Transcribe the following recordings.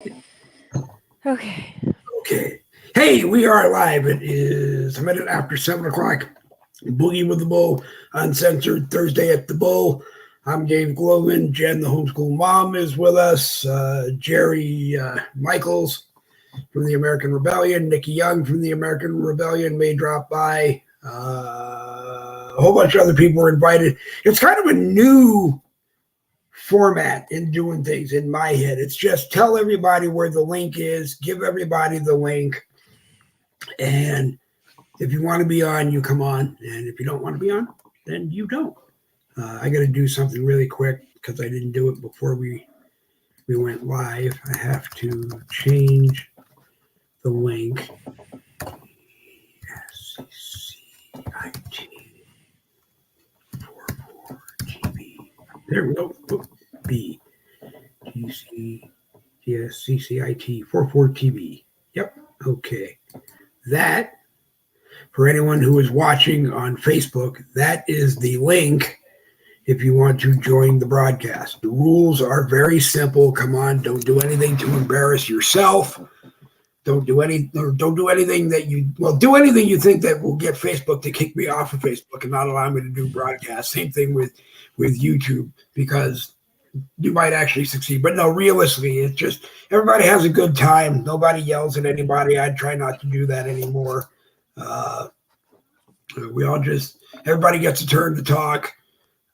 Okay. Okay. Hey, we are live. It is a minute after 7 o'clock. Boogie with the Bull, Uncensored Thursday at the Bull. I'm Dave Glogan. Jen, the homeschool mom, is with us. Jerry Michaels from the American Rebellion. Nikki Young from the American Rebellion may drop by. A whole bunch of other people were invited. It's kind of a new format in doing things in my head. It's just tell everybody where the link is, give everybody the link, and if you want to be on, you come on, and if you don't want to be on, then you don't. I got to do something really quick because I didn't do it before we went live. I have to change the link. SCCIT 44TV. There we go. B. GCCIT 44TV. Yep. Okay. That, for anyone who is watching on Facebook, that is the link if you want to join the broadcast. The rules are very simple. Come on, don't do anything to embarrass yourself. Don't do anything that do anything you think that will get Facebook to kick me off of Facebook and not allow me to do broadcasts. Same thing with YouTube, because you might actually succeed. But no, realistically, it's just everybody has a good time. Nobody yells at anybody. I try not to do that anymore. Everybody gets a turn to talk.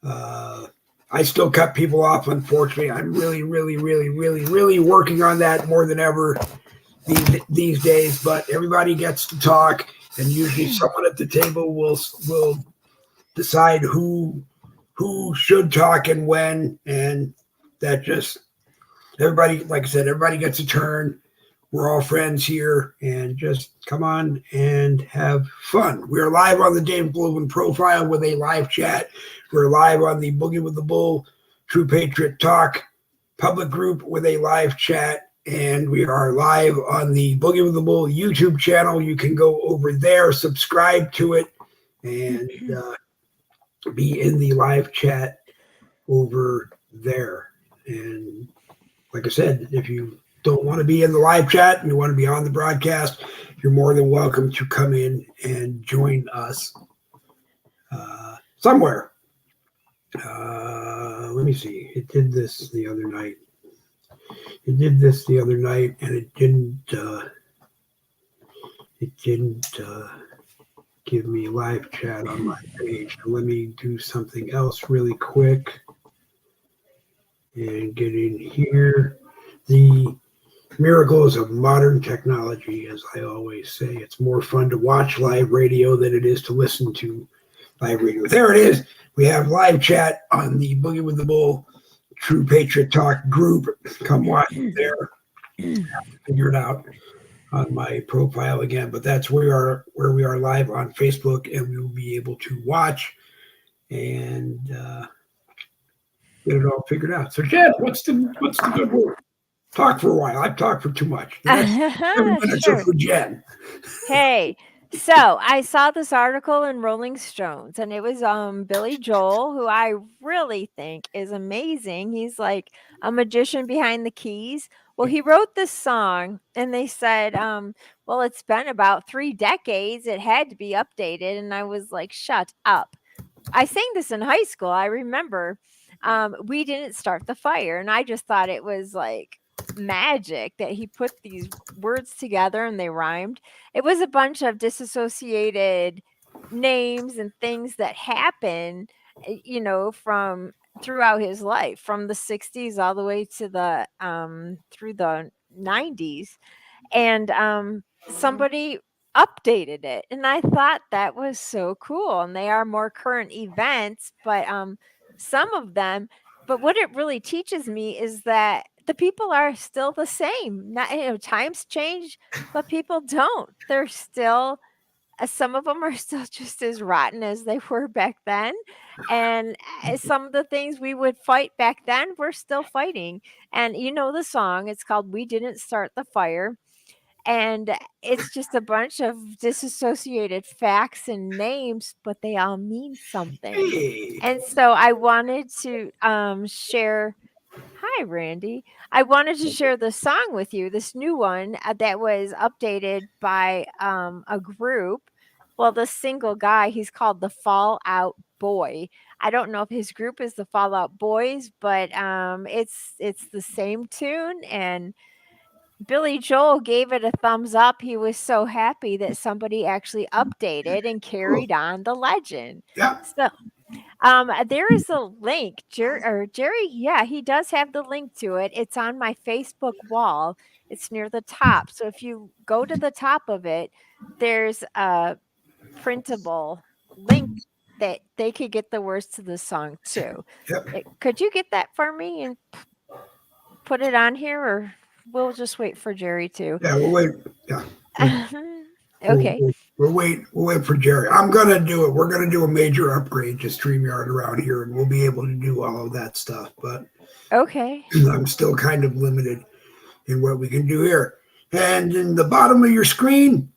I still cut people off, unfortunately. I'm really working on that more than ever these days. But everybody gets to talk, and usually someone at the table will decide who should talk and when, and that just everybody, like I said, everybody gets a turn. We're all friends here, and just come on and have fun. We're live on the Dave Glogan profile with a live chat. We're live on the Boogie with the Bull True Patriot Talk public group with a live chat, and we are live on the Boogie with the Bull YouTube channel. You can go over there, subscribe to it, and be in the live chat over there. And like I said, if you don't want to be in the live chat and you want to be on the broadcast, you're more than welcome to come in and join us somewhere. Let me see. It did this the other night. And it didn't give me live chat on my page. So let me do something else really quick and get in here. The miracles of modern technology, as I always say. It's more fun to watch live radio than it is to listen to live radio. There it is. We have live chat on the Boogie with the Bull True Patriot Talk group. Come watch it there. Figure it out on my profile again, but that's where we are live on Facebook, and we will be able to watch and get it all figured out. So, Jen, what's the good word? Talk for a while. I've talked for too much. The next 7 minutes are for Jen. Hey, so I saw this article in Rolling Stones, and it was Billy Joel, who I really think is amazing. He's like a magician behind the keys. Well, he wrote this song, and they said, well, it's been about 3 decades. It had to be updated. And I was like, shut up. I sang this in high school. I remember we didn't start the fire, and I just thought it was like magic that he put these words together and they rhymed. It was a bunch of disassociated names and things that happen, from throughout his life, from the 60s all the way to the through the 90s. And somebody updated it, and I thought that was so cool. And they are more current events, but some of them, but what it really teaches me is that the people are still the same. Not, times change, but people don't. They're still some of them are still just as rotten as they were back then. And some of the things we would fight back then, we're still fighting. And the song, it's called We Didn't Start the Fire. And it's just a bunch of disassociated facts and names, but they all mean something. Hey. And so I wanted to share. Hi, Hi, Randy. I wanted to share this song with you, this new one that was updated by a group. Well, the single guy, he's called the Fallout Boy. I don't know if his group is the Fallout Boys, but it's the same tune, and Billy Joel gave it a thumbs up. He was so happy that somebody actually updated and Cool. carried on the legend. Yeah. So there is a link. Jerry, yeah, he does have the link to it. It's on my Facebook wall. It's near the top. So if you go to the top of it, there's a printable link that they could get the words to the song too. Yep. Could you get that for me and put it on here, or we'll just wait for Jerry to? Yeah. We'll wait. Yeah. Okay. We'll wait for Jerry. I'm gonna do it. We're gonna do a major upgrade to StreamYard around here, and we'll be able to do all of that stuff. But Okay. I'm still kind of limited in what we can do here. And in the bottom of your screen,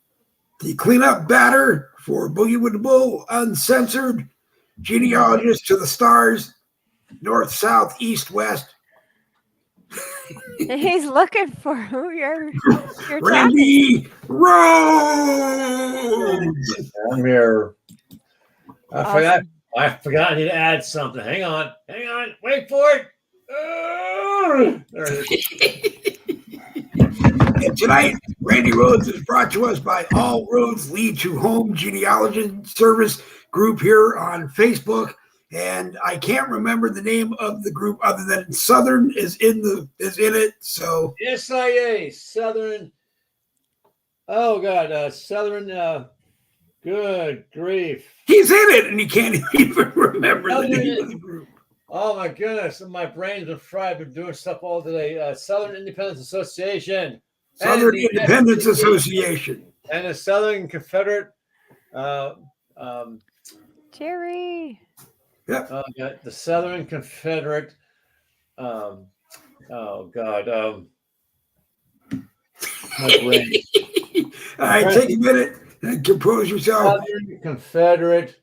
the cleanup batter for Boogie with the Bull, Uncensored, Genealogist to the Stars, North, South, East, West. He's looking for who you're talking. Randy Rhodes. I'm here. Awesome. I forgot I need to add something. Hang on. Wait for it. There it is. And tonight, Randy Rhodes is brought to us by All Roads Lead to Home Genealogy Service group here on Facebook. And I can't remember the name of the group other than Southern is in it. So SIA, Southern. Oh God, Southern. Good grief. he's in it, and he can't even remember the name of the group. Oh my goodness, my brain's been fried. I've been doing stuff all today. Southern Independence Association. Southern Independence Association. And the Southern Confederate. Jerry. Yep. The Southern Confederate. Oh God. My brain. All right, take a minute and compose yourself. Southern Confederate.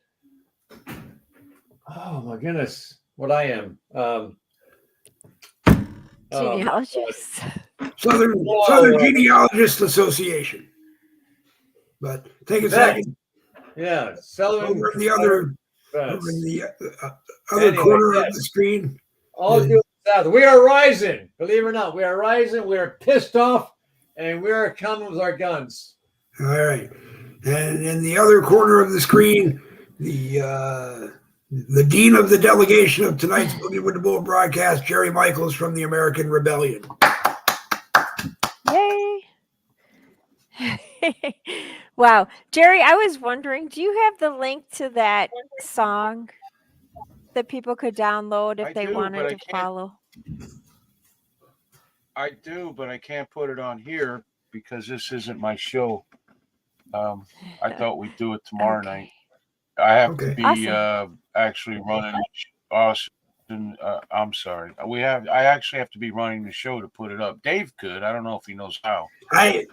Oh my goodness, what I am. Genealogist. Southern Genealogist Association. But take a second. Yeah, Southern. Over in the other corner of the screen. All due south. We are rising. Believe it or not, we are rising. We are pissed off, and we are coming with our guns. All right, and in the other corner of the screen, the dean of the delegation of tonight's Boogie with the Bull broadcast, Jerry Michaels from the American Rebellion. Yay. Wow. Jerry, I was wondering, do you have the link to that song that people could download if they wanted to follow? I do, but I can't put it on here because this isn't my show. I thought we'd do it tomorrow night. I have to be actually running Austin. I'm sorry. I actually have to be running the show to put it up. Dave could. I don't know if he knows how. I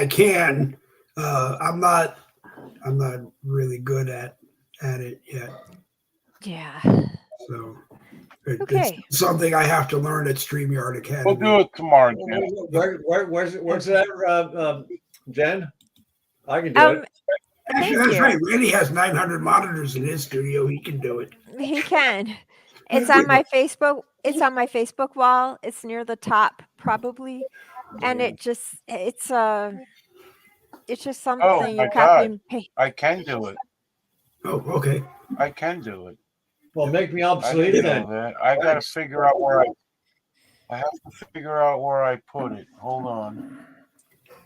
can. I'm not really good at it yet. Yeah. So it's something I have to learn at StreamYard Academy. We'll do it tomorrow, Jen. Where's that, Jen? I can do it. That's right. Randy has 900 monitors in his studio. He can do it. He can. It's on my Facebook. It's on my Facebook wall. It's near the top, probably. And it's just something you copy and paste. I can do it. Oh, okay. I can do it. Well, make me obsolete then. I got to figure out where I have to figure out where I put it. Hold on.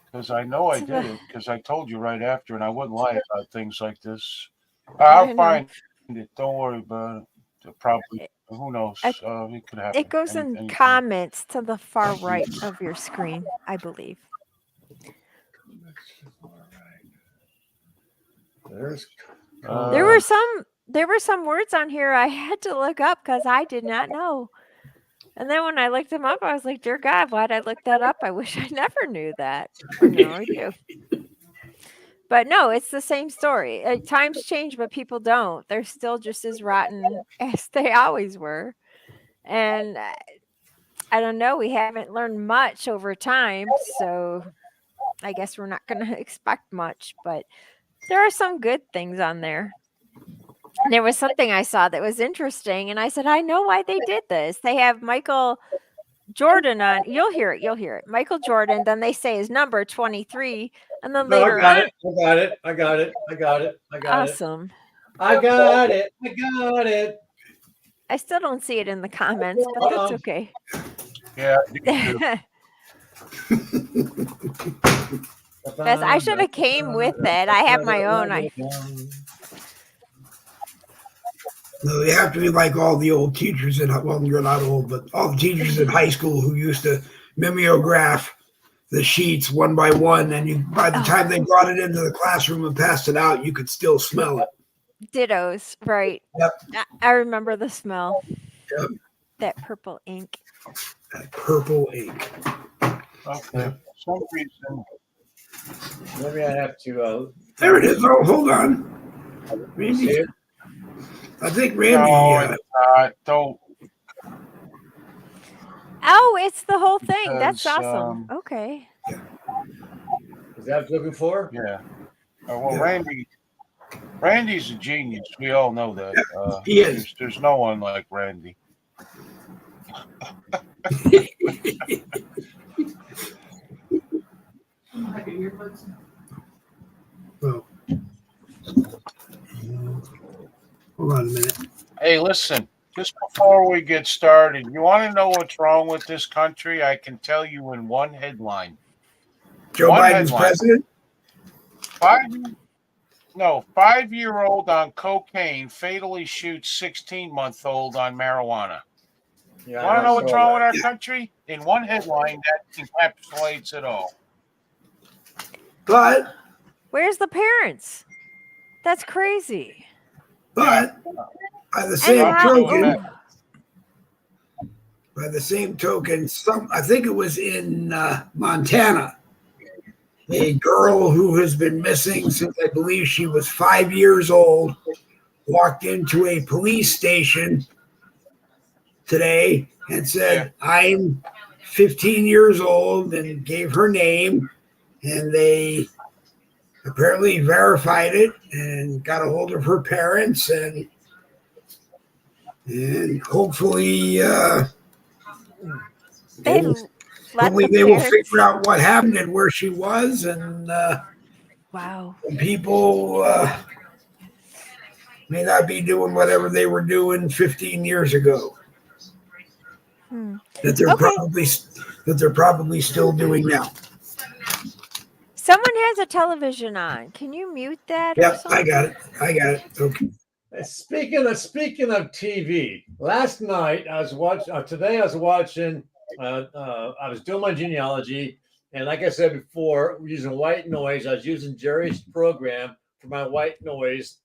Because I know I did it, because I told you right after, and I wouldn't lie about things like this. I'll find it. Don't worry about it. Probably. Who knows? It could happen. It goes in comments to the far right of your screen, I believe. There were some words on here I had to look up because I did not know. And then when I looked them up, I was like, dear God, why'd I look that up? I wish I never knew that. But now I do. But no, it's the same story. Times change, but people don't. They're still just as rotten as they always were. And I don't know. We haven't learned much over time, so I guess we're not going to expect much. But there are some good things on there. There was something I saw that was interesting, and I said, I know why they did this. They have Michael Jordan on. You'll hear it. You'll hear it. Michael Jordan. Then they say his number 23, and then No, later I got on, it. I got it. I got it. I got it. I got it. awesome. I got it. I got it. I still don't see it in the comments, but that's okay. Yeah. I should have came with it. I have my own. No, you have to be like all the old teachers well, you're not old, but all the teachers in high school who used to mimeograph the sheets one by one, and by the time they brought it into the classroom and passed it out, you could still smell it. Dittos, right? Yep. I remember the smell. Yep. That purple ink. That purple ink. Okay. For some reason. Maybe I have to. There it is. Oh, hold on. Randy. I think Randy. No, don't. Oh, it's the whole thing. That's awesome. Okay. Is that what you're looking for? Yeah. Well, yeah. Randy's a genius. We all know that. He is. There's no one like Randy. Well, hold on a minute. Hey, listen. Just before we get started, you want to know what's wrong with this country? I can tell you in one headline. Joe Biden's president? 5-year-old on cocaine fatally shoots 16-month-old on marijuana. Yeah, you want to know what's wrong with our country? In one headline, that encapsulates it all. But where's the parents? That's crazy. But by the same token, I think it was in Montana, a girl who has been missing since I believe she was 5 years old walked into a police station today and said, I'm 15 years old, and gave her name, and they apparently verified it and got a hold of her parents, and hopefully they will figure out what happened and where she was, and wow, people may not be doing whatever they were doing 15 years ago. That they're probably still doing now. Someone has a television on. Can you mute that? Yeah, I got it. Okay. Speaking of TV, last night I was watching. Today I was watching. I was doing my genealogy, and like I said before, we're using white noise. I was using Jerry's program for my white noise,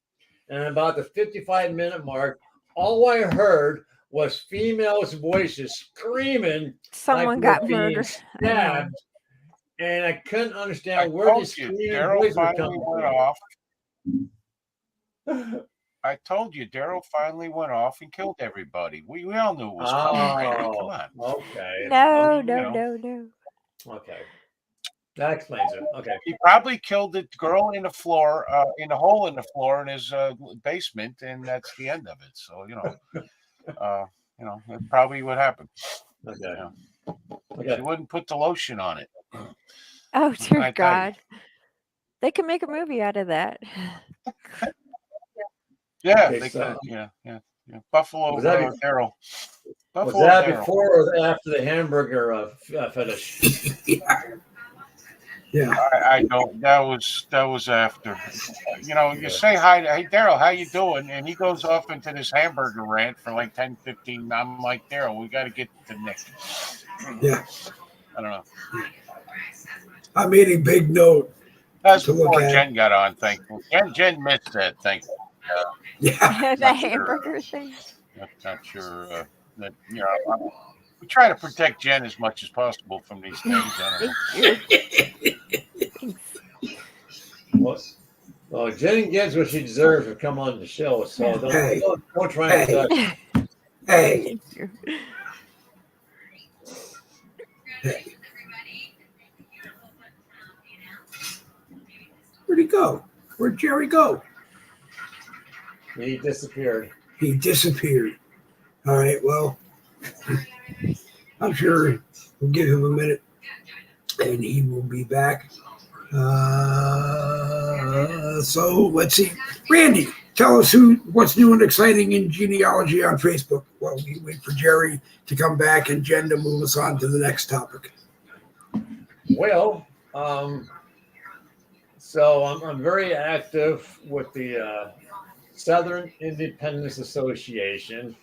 and about the 55-minute mark, all I heard was females' voices screaming. Someone got murdered. Stabbed, and I couldn't understand where these screaming voices were coming from. I told you, Daryl finally went off and killed everybody. We all knew it was coming. Come on. Okay. No. Okay. That explains it. Okay. He probably killed the girl in the floor, in a hole in the floor in his basement, and that's the end of it. So that's probably what happened. Okay. He wouldn't put the lotion on it. Oh dear God! They could make a movie out of that. Yeah, they could. Yeah. Buffalo Daryl. Was that before or after the hamburger fetish? Yeah. I don't. That was after. You say hi to, hey Daryl, how you doing? And he goes off into this hamburger rant for like 10, 15. I'm like, Daryl, we got to get to Nick. Yeah. I don't know. I made a big note. That's before Jen got on. Thankfully, Jen missed that. Thankfully. Yeah, the hamburger thing. Not sure that we try to protect Jen as much as possible from these things. I don't know. Well, Jen gets what she deserves to come on the show, so don't try and touch. Hey. Thank you. Hey. Where'd he go? Where'd Jerry go? He disappeared. He disappeared. All right, well, I'm sure we'll give him a minute and he will be back. So let's see. Randy, tell us what's new and exciting in genealogy on Facebook while we wait for Jerry to come back and Jen to move us on to the next topic. Well, so I'm very active with the Southern Independence Association,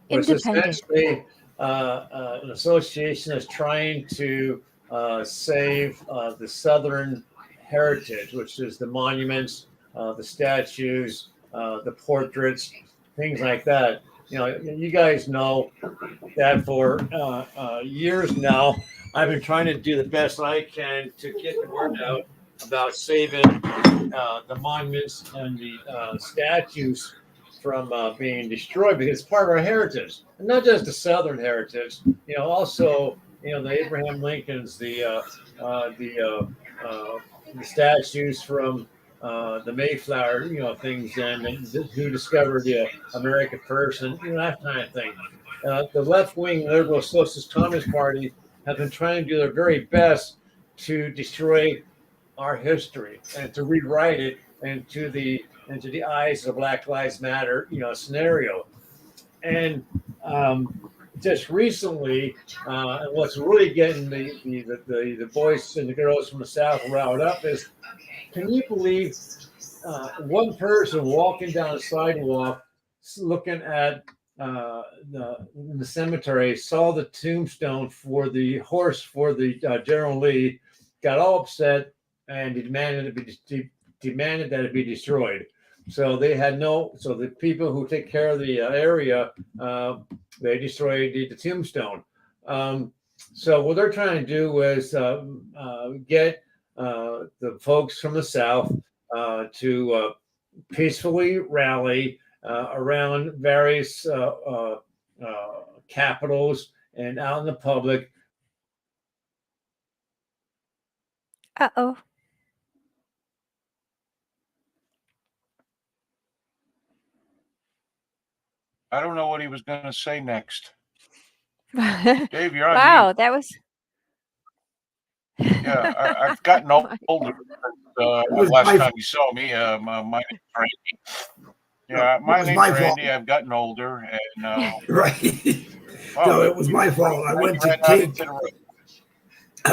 which is essentially an association that's trying to save the Southern heritage, which is the monuments, the statues, the portraits, things like that. You guys know that for years now, I've been trying to do the best I can to get the word out about saving the monuments and the statues from being destroyed, because it's part of our heritage, and not just the Southern heritage. Also, the Abraham Lincolns, the statues from the Mayflower, things, and who discovered the America first, and that kind of thing. The left-wing liberal Socialist Communist Party has been trying to do their very best to destroy our history and to rewrite it into the eyes of Black Lives Matter, scenario. And just recently, and what's really getting the boys and the girls from the South riled up is, can you believe one person walking down the sidewalk, looking at the cemetery, saw the tombstone for the horse for the General Lee, got all upset and demanded that it be destroyed. So they had so the people who take care of the area, they destroyed the tombstone. So what they're trying to do is get the folks from the South to peacefully rally around various capitals and out in the public. Uh-oh. I don't know what he was going to say next. Dave, you're on Wow, mute. that was... Yeah, I've gotten older. Last time you saw me, my name's Randy. Yeah, my name's Randy. I've gotten older, and right. No, it was my fault. I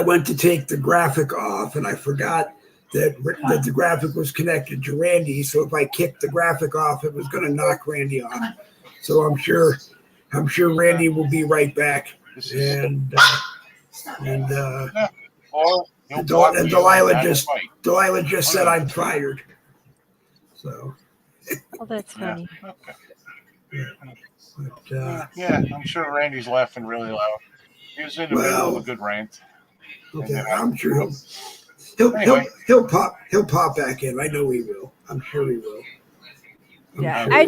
went to take the graphic off, and I forgot that the graphic was connected to Randy. So if I kicked the graphic off, it was going to knock Randy off. So I'm sure Randy will be right back. And Delilah just said I'm fired. So. Oh, that's funny. Yeah. Okay. But, yeah, I'm sure Randy's laughing really loud. He was in the middle of a good rant. Okay, I'm sure he'll pop back in. I know he will. I'm sure he will. Yeah, I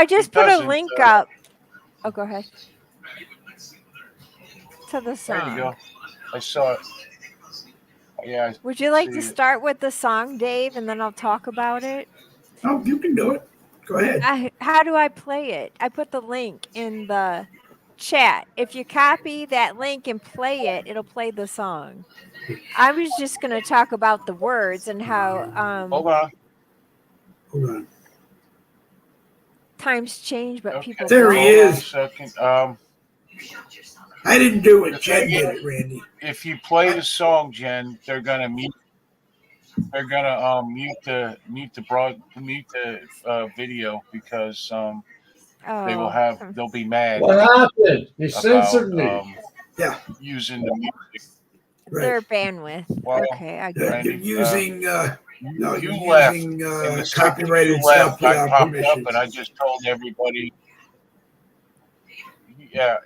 just put a link up. Oh, go ahead. To the song. There you go. I saw it. Yeah. Would you like to start with the song, Dave, and then I'll talk about it? Oh, you can do it. Go ahead. How do I play it? I put the link in the chat. If you copy that link and play it, it'll play the song. I was just going to talk about the words and how Hold on. Times change, but people there he is. I didn't do it. Jen did it, Randy. If you play the song, Jen, they're gonna mute. They're gonna mute the video because they'll be mad. What happened? You censored me. Using the music. Their bandwidth. Well, okay, I get it. Using using copyrighted stuff without popped permission. Up and I just told everybody. Yeah,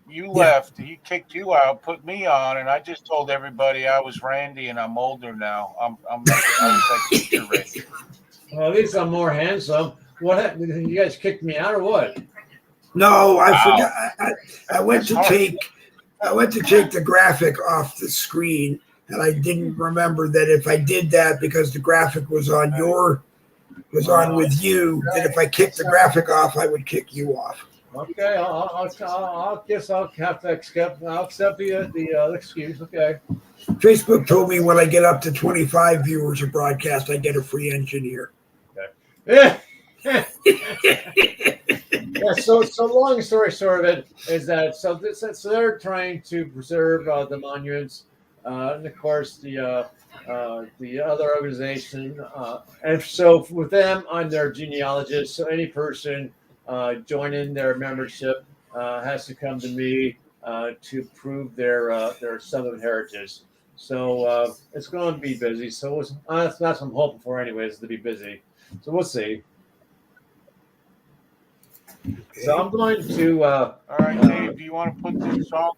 you left. He kicked you out, put me on, and I just told everybody I was Randy and I'm older now. I was like teacher Randy. Well, at least I'm more handsome. What happened? You guys kicked me out or what? No, I forgot. I went to take the graphic off the screen, and I didn't remember that if I did that because the graphic was on with you, that if I kicked the graphic off, I would kick you off. Okay, I'll guess I'll have to accept. I'll accept the excuse. Okay. Facebook told me when I get up to 25 viewers a broadcast, I get a free engineer. Okay. Yeah. So long story short of it is that so they're trying to preserve the monuments, and of course the other organization, and so with them, I'm their genealogist. So any person joining their membership has to come to me to prove their Southern heritage. So it's going to be busy. So that's what I'm hoping for, anyways, to be busy. So we'll see. So I'm going to. All right, Dave. Do you want to put this song?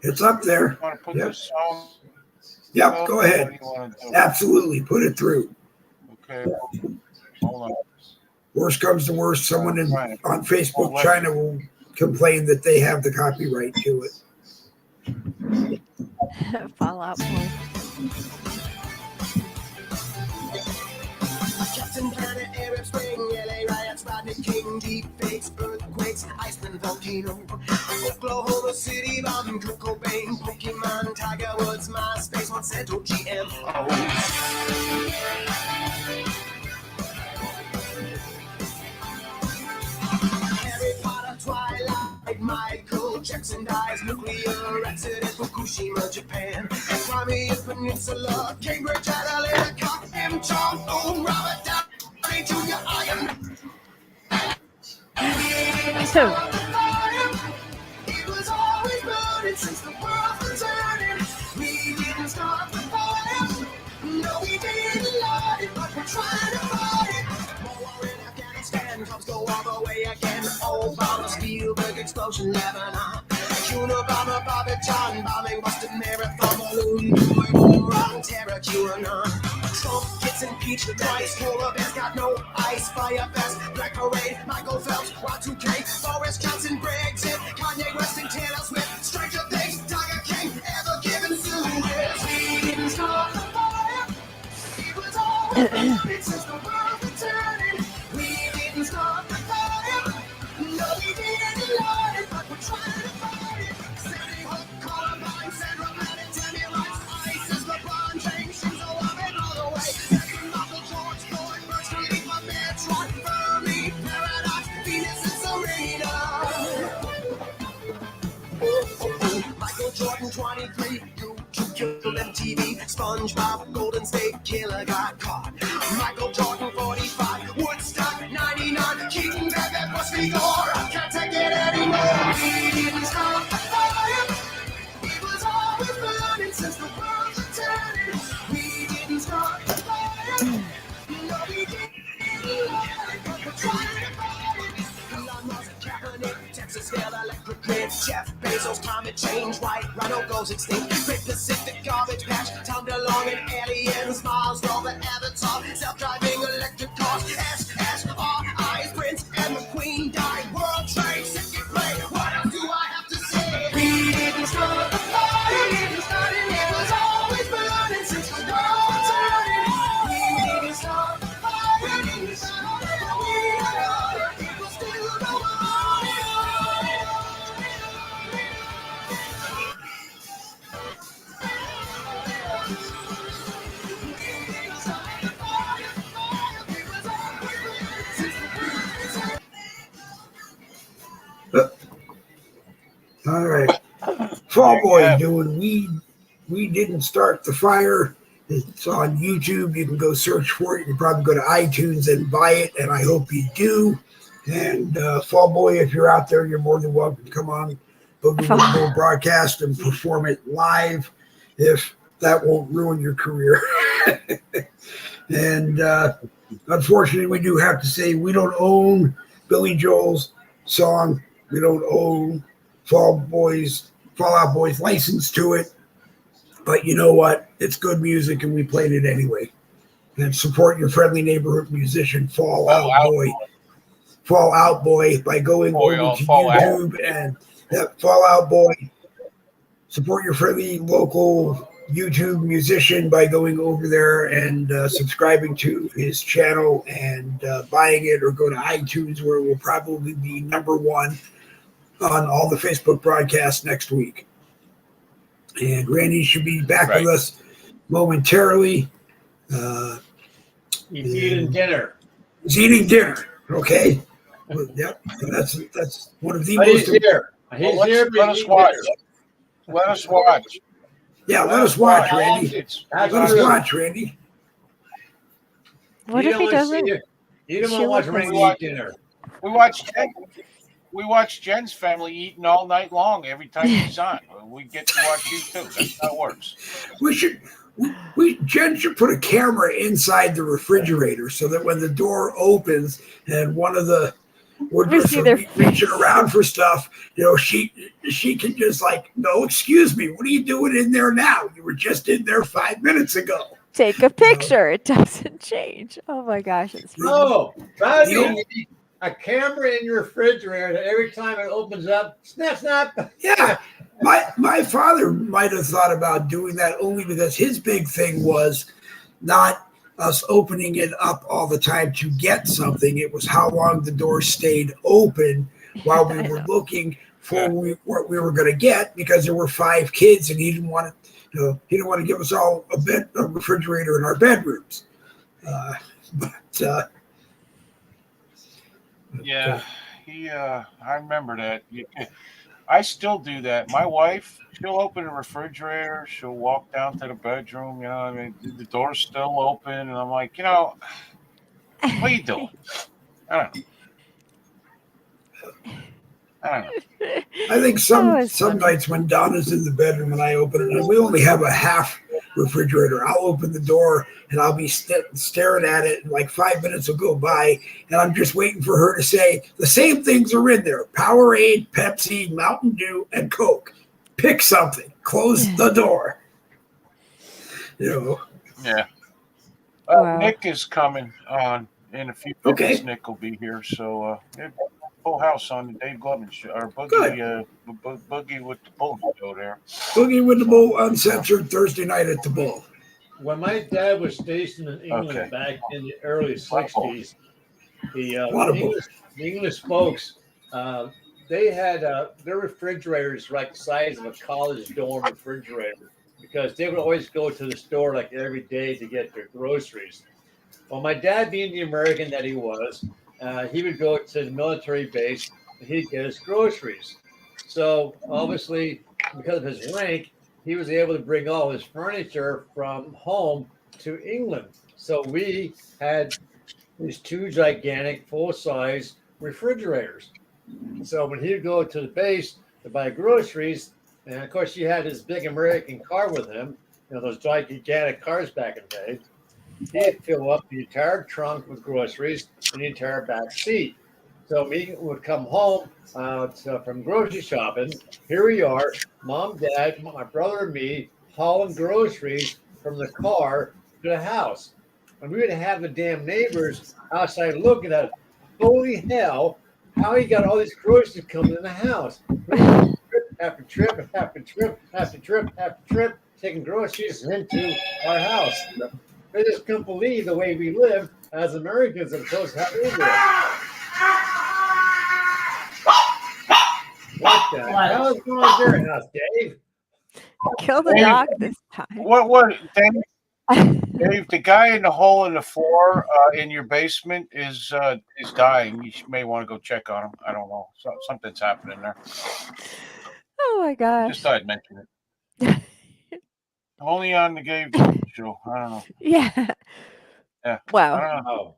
It's up there. You want to put this song? Yep. Go ahead. Absolutely, put it through. Okay. Hold on. Worst comes to worst, someone on Facebook, China will complain that they have the copyright to it. Fallout Boy. Captain Planet, Arab Spring, LA riots, Rodney King, deep fakes, earthquakes, Iceland volcano, Oklahoma City bomb, Kurt Cobain, Pokemon, Tiger Woods, MySpace, Monsanto, GMOs. Harry Potter, Twilight, Michael Jackson dies, nuclear accident, Fukushima, Japan, Crimea Peninsula, Cambridge, Analytica, M. Jong-un, Robert Downey Jr., Iron. It was always burning since the world was turning. We didn't start the fire. No, we didn't light it, but we're trying to fight it. War in Afghanistan, cops go all the way again. Obama, Spielberg, explosion, Lebanon. Unabomber, Bobby John, bombing Boston Marathon, balloon, boom, wrong, terror, QAnon. Trump gets impeached twice, polar bears got no ice, fire fest, Black Parade, Michael Phelps, Y2K, Boris Johnson, Brexit, Kanye West and Taylor Swift, Stranger Things, Tiger King, ever given Suez. We didn't start the fire, it was always burning since the world was turning. We didn't start the fire, no we didn't light it, but we're trying to fight it. Sandy Hook, Columbine, Sandra Bennett, Tammy Rice, ISIS, LeBron James, Shinzo Abe, all the way. Jackson, Michael, George Floyd, Burj Khalifa, Metroid, Fermi, Paradox, Venus and Serena. Michael Jordan, 23, YouTube killed MTV, SpongeBob, Golden State Killer got caught. Michael Jordan, 45, Woodstock, 99, King Bebe, Pussy Gore, I can't take it anymore. We didn't start the fire, it was always burning since the world was turning. We didn't start the fire, no we didn't light it, but we're trying to fight it. Elon Musk, Kaepernick, Texas scale electric grid, Jeff Bezos, climate change, white rhino goes extinct, Great Pacific garbage patch, Tom DeLonge and aliens, Mars rover, Avatar, self-driving electric cars, SSRIs, Prince and the Queen died, World Trade, Center play. What else do I have to say? We didn't start the fire, it was always burning since the world was turning. We didn't start the fire, it was still going on. All right. Fall Boy doing We Didn't Start the Fire. It's on YouTube. You can go search for it. You can probably go to iTunes and buy it, and I hope you do. And Fall Boy, if you're out there, you're more than welcome to come on Boogie broadcast and perform it live if that won't ruin your career. And unfortunately, we do have to say we don't own Billy Joel's song. We don't own Fallout Boy's license to it. But you know what? It's good music, and we played it anyway. And support your friendly neighborhood musician, Fallout Boy, by going over to YouTube and that Fallout Boy. Support your friendly local YouTube musician by going over there and subscribing to his channel and buying it, or go to iTunes, where it will probably be #1 on all the Facebook broadcasts next week. And Randy should be back with us momentarily. He's eating dinner. He's eating dinner. Okay. Well, yep. That's one of the most. He's here. He's here. Let us watch. Let us watch. Yeah, let us watch, Randy. Let us watch, Randy. What if he doesn't? You don't want to watch Randy eat dinner. We watch Jen's family eating all night long every time he's on. We get to watch you too. That's how it works. Jen should put a camera inside the refrigerator so that when the door opens and one of the woodworkers are reaching around for stuff, she can just no, excuse me, what are you doing in there now? You were just in there 5 minutes ago. Take a picture. It doesn't change. Oh my gosh, it's funny. A camera in your refrigerator that every time it opens up, snap. Yeah. My father might have thought about doing that only because his big thing was not us opening it up all the time to get something. It was how long the door stayed open while we were looking for what we were going to get, because there were 5 kids and he didn't want to give us all a refrigerator in our bedrooms. I remember that. I still do that. My wife, she'll open the refrigerator. She'll walk down to the bedroom. The door's still open. And I'm like, what are you doing? I don't know. I think some nights when Donna's in the bedroom and I open it, and we only have a half refrigerator, I'll open the door and I'll be staring at it, and 5 minutes will go by and I'm just waiting for her to say the same things are in there: Powerade, Pepsi, Mountain Dew, and Coke. Pick something. Close the door. Yeah. Nick is coming on in a few minutes. Okay. Nick will be here, so full house on the Dave Glover show, or Boogie, Boogie with the Bull show there. Boogie with the Bull, Uncensored, Thursday night at the Bull. When my dad was stationed in England back in the early 60s, the English folks, they had their refrigerators like the size of a college dorm refrigerator, because they would always go to the store every day to get their groceries. Well, my dad, being the American that he was, he would go to the military base and he'd get his groceries. So obviously, because of his rank, he was able to bring all his furniture from home to England. So we had these 2 gigantic full-size refrigerators. So when he'd go to the base to buy groceries, and of course he had his big American car with him, those gigantic cars back in the day, he'd fill up the entire trunk with groceries and the entire back seat. So we would come home from grocery shopping. Here we are, Mom, Dad, my brother, and me, hauling groceries from the car to the house. And we would have the damn neighbors outside looking at, holy hell, how he got all these groceries coming in the house. Trip after trip after trip after trip after trip, taking groceries into our house. They just couldn't believe the way we live as Americans, and opposed to how they live. What the hell is going on in your house, Dave? Kill the dog this time. What, Dave, the guy in the hole in the floor in your basement is dying. You may want to go check on him. I don't know. Something's happening there. Oh my gosh. Just thought I'd mention it. Only on the Dave show. I don't know. Yeah. Wow. I don't know.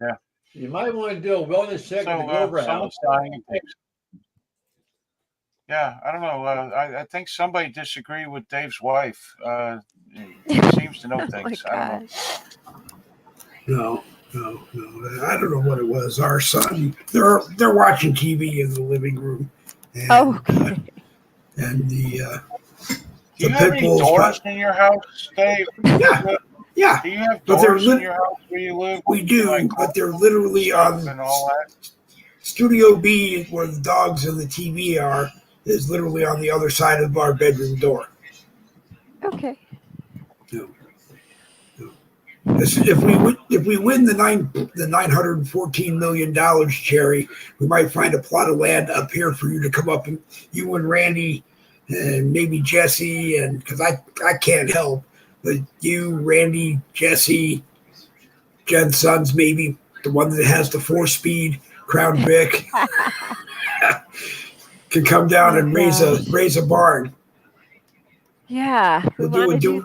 Yeah. You might want to do a wellness check at the Glover house. Yeah, I don't know. I think somebody disagreed with Dave's wife. He seems to know things. I don't know. No. I don't know what it was. Our son, they're watching TV in the living room. And, okay. and Do you have any doors in your house, Dave? Yeah. Do you have doors in your house where you live? We do, like, but they're literally on and all that? Studio B, where the dogs and the TV are, is literally on the other side of our bedroom door. Okay. If we win the $914 million, Jerry, we might find a plot of land up here for you to come up, and you and Randy and maybe Jesse, and because I can't help, but you, Randy, Jesse, Jen's sons, maybe the one that has the 4-speed Crown Vic can come down and raise a barn. Yeah, We'll do a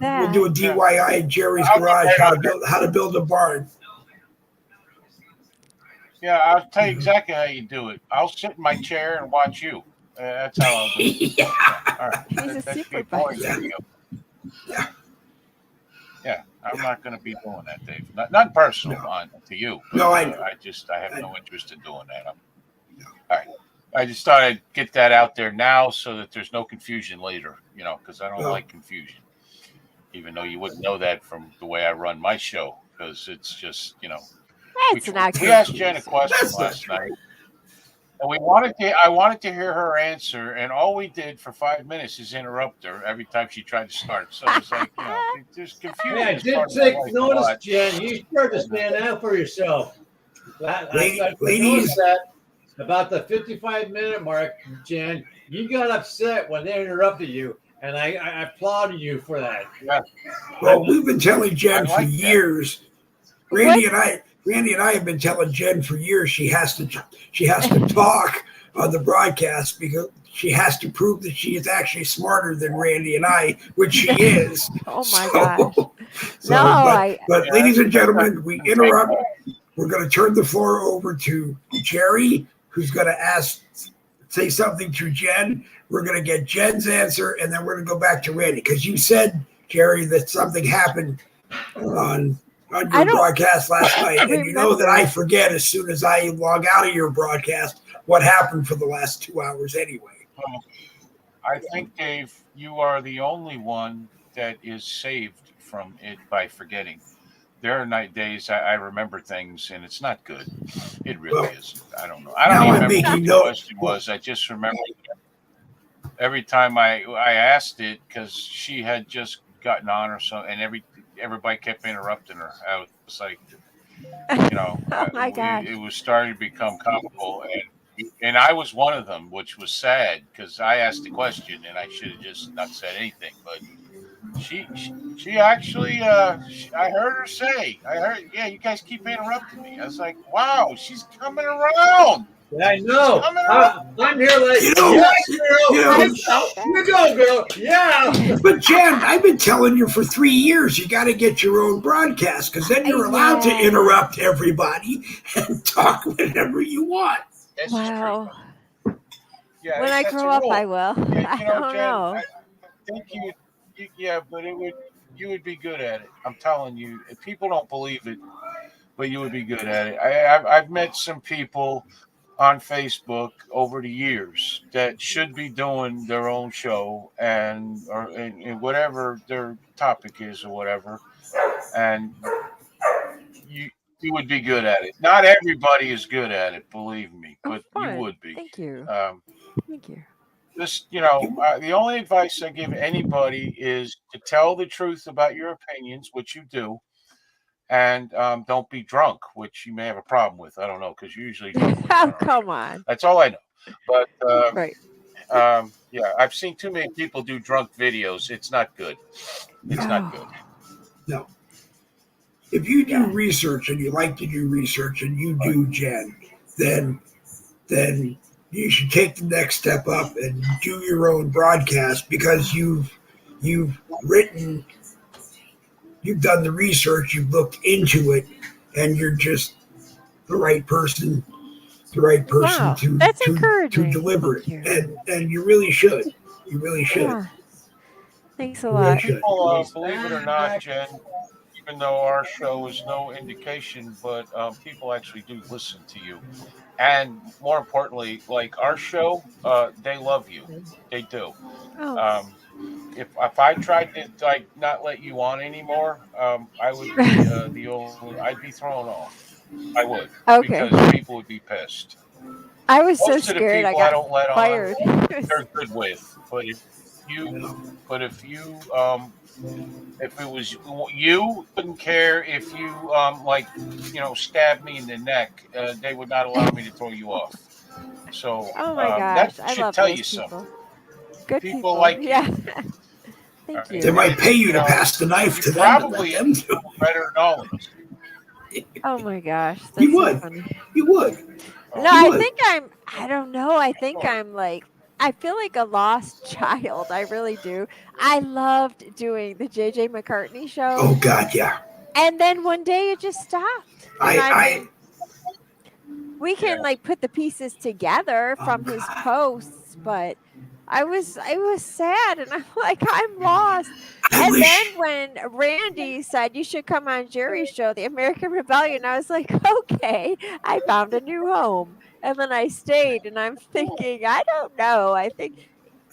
DIY in Jerry's garage, how to build a barn. Yeah, I'll tell you exactly how you do it. I'll sit in my chair and watch you. That's how I'll do it. Yeah. All right. He's a super buddy. Yeah, I'm not going to be doing that, Dave. Not personal to you. But, no, I have no interest in doing that. All right. I just thought I'd get that out there now so that there's no confusion later, because I don't like confusion, even though you wouldn't know that from the way I run my show, because it's just, we asked Jen a question last night, and I wanted to hear her answer, and all we did for 5 minutes is interrupt her every time she tried to start. So it's like, there's confusion. Yeah, I did take notice, Jen. You start to stand out for yourself. I noticed that. About the 55-minute mark, Jen, you got upset when they interrupted you, and I applauded you for that. Yeah. Well, we've been telling Jen for years. Randy and I have been telling Jen for years she has to talk on the broadcast because she has to prove that she is actually smarter than Randy and I, which she is. Oh my gosh! But ladies and gentlemen, we interrupt. We're going to turn the floor over to Jerry, who's going to say something to Jen. We're going to get Jen's answer, and then we're going to go back to Randy. Because you said, Jerry, that something happened on your broadcast last night. And you know that I forget as soon as I log out of your broadcast what happened for the last 2 hours anyway. I think, Dave, you are the only one that is saved from it by forgetting. There are days I remember things, and it's not good. It really isn't. I don't know. I don't even remember what the question was. I just remember every time I asked it because she had just gotten on or something, and everybody kept interrupting her. I was like, oh my God. It was starting to become comical, and I was one of them, which was sad because I asked the question, and I should have just not said anything, but. She actually, I heard her say, you guys keep interrupting me. I was like, wow, she's coming around. Yeah, I know. I'm here like, you go, girl. Yeah. But Jen, I've been telling you for 3 years, you got to get your own broadcast because then you're allowed to interrupt everybody and talk whenever you want. That's wow. True. Yeah, when I grow up, I will. Yeah, I don't know. I think but you would be good at it. I'm telling you, if people don't believe it, but you would be good at it. I've met some people on Facebook over the years that should be doing their own show and whatever their topic is or whatever, and you would be good at it. Not everybody is good at it, believe me, but you would be. Thank you. Thank you. Just, the only advice I give anybody is to tell the truth about your opinions, which you do, and don't be drunk, which you may have a problem with. I don't know, because you usually drunk. Oh, come on. That's all I know. But, right. I've seen too many people do drunk videos. It's not good. It's not good. No. If you do research and you like to do research and you do, Jen, then you should take the next step up and do your own broadcast because you've done the research, you've looked into it, and you're just the right person to deliver it. And you really should. You really should. Yeah. Thanks a lot. People, believe it or not, Jen, even though our show is no indication, but people actually do listen to you. And more importantly, like our show, they love you. They do. Oh. If I tried to like not let you on anymore, I would be I'd be thrown off. I would Okay. because people would be pissed. I was so Most of the scared I people I got don't let on, fired. they're good with. If you if it was you, wouldn't care if you like stab me in the neck. They would not allow me to throw you off. So Oh my that gosh, I should love tell those you something. people. Good People people. like you. Yeah. All Thank right. They you. might pay you to know, pass the knife You to them and let probably them do it. better knowledge. Oh my gosh, You that's so would. funny. You would. No, Oh, You I would. think I don't know. I think I'm like, I feel like a lost child. I really do. I loved doing the JJ McCartney show. Oh God, yeah. And then one day it just stopped. And I mean, we yeah. can like put the pieces together from his posts, but I was sad and I'm like, I'm lost. I And then wish. when Randy said you should come on Jerry's show, the American Rebellion, I was like, okay, I found a new home. And then I stayed and I'm thinking, I don't know. I think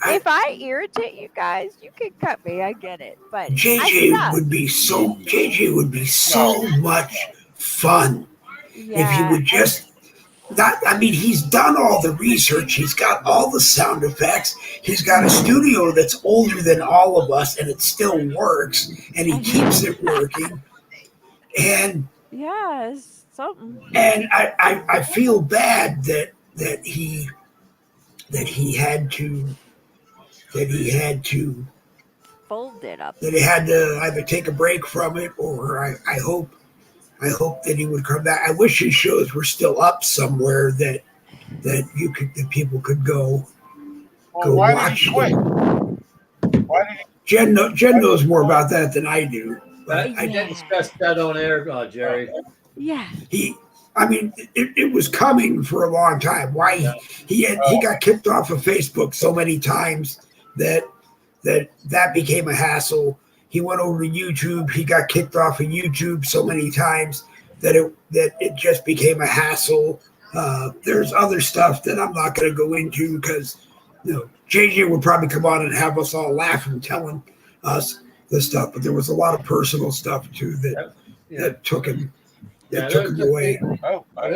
if I irritate you guys, you can cut me. I get it. But I JJ stuck. would be so. JJ would be so much fun if he Yeah. would just. Not, I mean, he's done all the research. He's got all the sound effects. He's got a studio that's older than all of us, and it still works. And he keeps it working. And yeah, it's something. and I feel bad that he had to Fold it up. that he had to either take a break from it, or I hope that he would come back. I wish his shows were still up somewhere that people could go Why did watch he quit? them. Why did he? Jen knows more about that than I do. But I didn't discuss that on air, Jerry. Yeah. I mean, it was coming for a long time. Why he got kicked off of Facebook so many times that became a hassle. He went over to YouTube. He got kicked off of YouTube so many times that it just became a hassle. There's other stuff that I'm not going to go into because JJ would probably come on and have us all laughing, telling us the stuff. But there was a lot of personal stuff too that took him. Took him away. Oh, I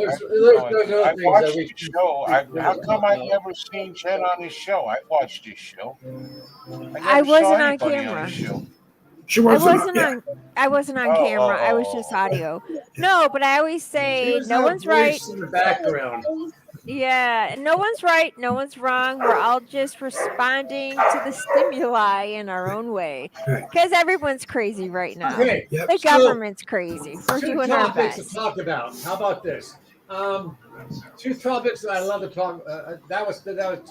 watched his show. How come I've never seen Jen on his show? I watched his show. I wasn't on camera. She wasn't I wasn't on camera. I was just audio. No, but I always say no one's right. In the background. Yeah, no one's right, no one's wrong. We're all just responding to the stimuli in our own way. Because everyone's crazy right now. Okay. The government's crazy. We're doing our topics best. to talk about. How about this? Two topics that I love to talk. That was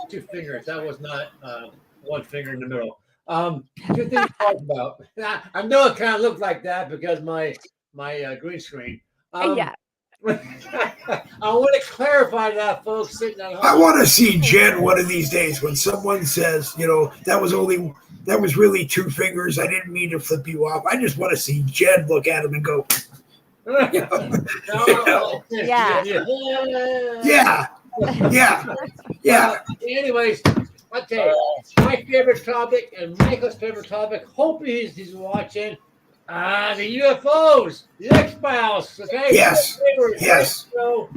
two fingers. That was not one finger in the middle. Two things to talk about. I know it kind of looked like that because my green screen. Yeah. I want to clarify that, folks sitting at home. I want to see Jen one of these days when someone says, that was really two fingers. I didn't mean to flip you off. I just want to see Jen look at him and go, yeah. Anyways, I'll tell you, my favorite topic and Michael's favorite topic. Hope he's watching. The UFOs, the X-Files. Okay. Yes. So,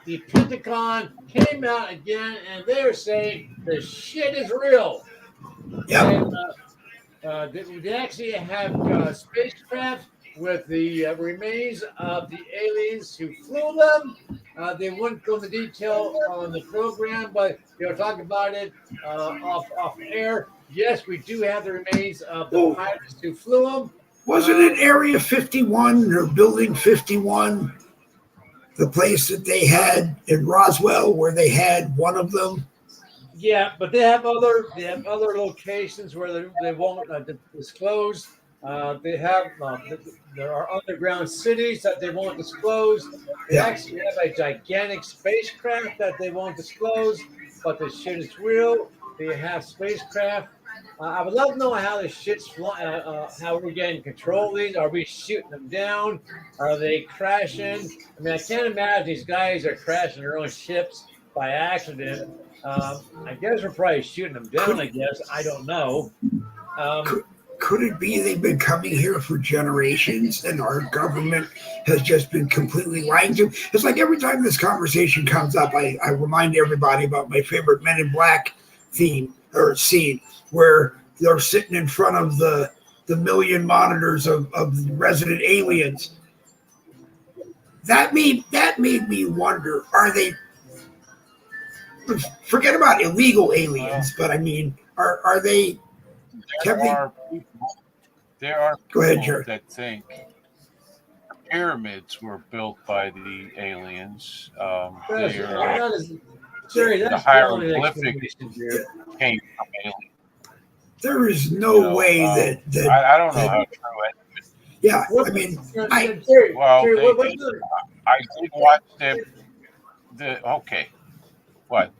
the Pentagon came out again, and they're saying the shit is real. Yeah. They actually have spacecraft with the remains of the aliens who flew them. They wouldn't go into detail on the program, but they'll talk about it off air. Yes, we do have the remains of the pilots who flew them. Wasn't it Area 51 or Building 51, the place that they had in Roswell where they had one of them? Yeah, but they have other locations where they won't disclose. There are underground cities that they won't disclose. They actually have a gigantic spacecraft that they won't disclose, but the shit is real. They have spacecraft. I would love to know how this shit's how we're getting control of these. Are we shooting them down? Are they crashing? I mean, I can't imagine these guys are crashing their own ships by accident. I guess we're probably shooting them down. I guess I don't know. Could it be they've been coming here for generations and our government has just been completely lying to them? It's like every time this conversation comes up, I remind everybody about my favorite Men in Black theme or scene where they're sitting in front of the million monitors of resident aliens. That made me wonder, are they, forget about illegal aliens, but I mean, are they, there are go ahead, people Jared, that think pyramids were built by the aliens. The hieroglyphics came from aliens. There is no way that I don't know how true it is. Yeah, I mean, I did watch okay. What?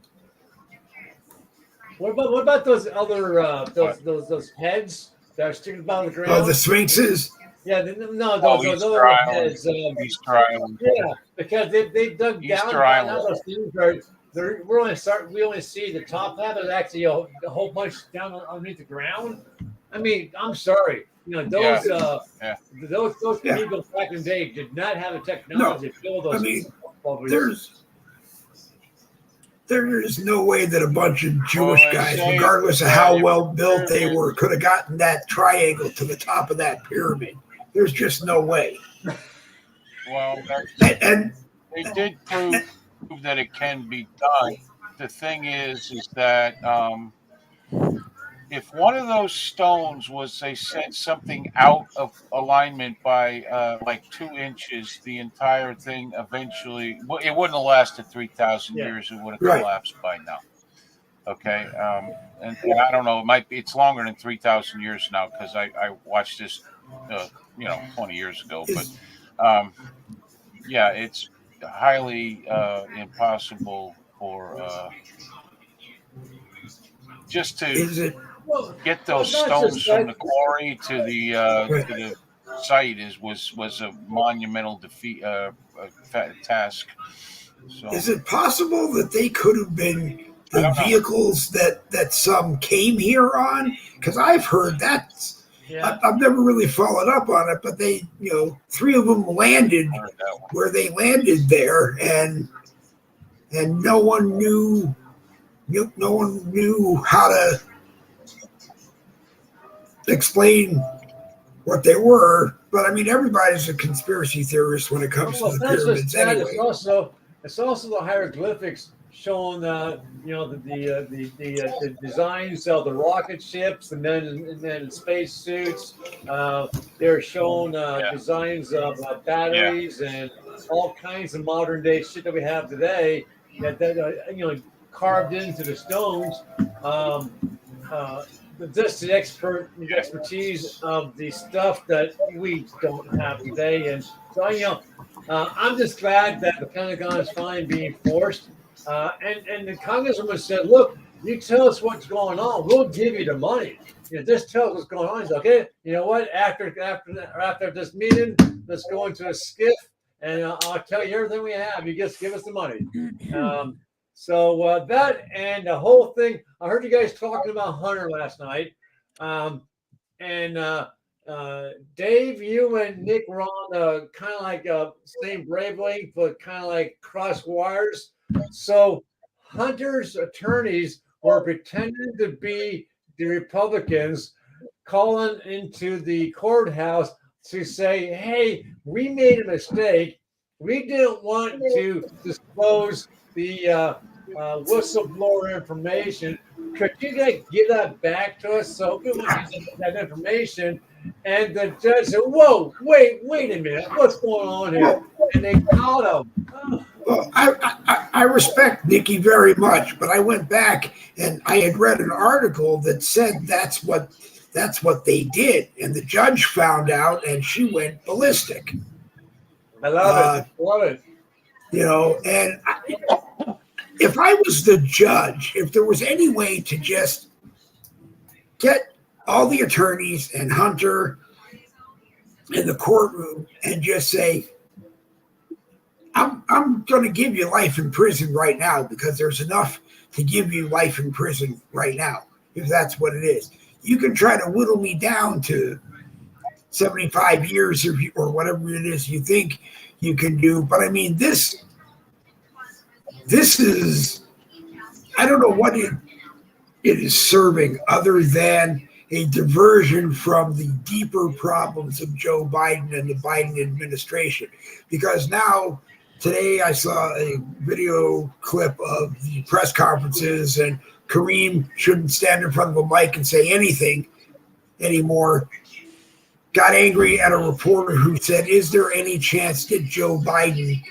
What about those other those heads that are sticking out of the ground? Oh, the Sphinxes. Yeah, those other heads. Easter Island. Yeah, because they dug Easter down. Island. Those things we only see the top half. There's actually a whole bunch down underneath the ground. I mean, I'm sorry. Those people back in the day did not have the technology to build those. I mean, there is no way that a bunch of Jewish guys, regardless of how well built they were, could have gotten that triangle to the top of that pyramid. There's just no way. Well, and they did prove that it can be done. The thing is that if one of those stones was, they said, something out of alignment by like 2 inches, the entire thing eventually, it wouldn't have lasted 3,000 years. It would have collapsed by now. Okay. And I don't know, it's longer than 3,000 years now because I watched this, 20 years ago. But yeah, it's highly impossible for just to get those stones from the quarry to the site was a monumental task. So, is it possible that they could have been the vehicles that some came here on? Because I've heard that. Yeah. I've never really followed up on it, but they, 3 of them landed where they landed there, and no one knew how to explain what they were. But I mean, everybody's a conspiracy theorist when it comes to the pyramids anyway. It's also the hieroglyphics showing the designs of the rocket ships, the men in space suits. They're showing designs of batteries and all kinds of modern day shit that we have today that carved into the stones. Just the expertise of the stuff that we don't have today, and so I'm just glad that the Pentagon is finally being forced. And the congresswoman said, "Look, you tell us what's going on. We'll give you the money. Just tell us what's going on." He's like, "Okay, you know what? After this meeting, let's go into a skiff, and I'll tell you everything we have. You just give us the money." So that and the whole thing. I heard you guys talking about Hunter last night, and Dave, you and Nick were on kind of like same wavelength, but kind of like cross wires. So Hunter's attorneys were pretending to be the Republicans, calling into the courthouse to say, "Hey, we made a mistake. We didn't want to disclose the whistleblower information. Could you guys give that back to us so we want to get that information?" And the judge said, "Whoa, wait a minute. What's going on here?" And they caught him. Well, I respect Nikki very much, but I went back and I had read an article that said that's what they did, and the judge found out, and she went ballistic. I love it. And if I was the judge, if there was any way to just get all the attorneys and Hunter in the courtroom and just say, I'm going to give you life in prison right now because there's enough to give you life in prison right now, if that's what it is. You can try to whittle me down to 75 years or whatever it is you think you can do. But I mean, this is, I don't know what it is serving other than a diversion from the deeper problems of Joe Biden and the Biden administration. Because now, today I saw a video clip of the press conferences, and Kareem shouldn't stand in front of a mic and say anything anymore. Got angry at a reporter who said, is there any chance that Joe Biden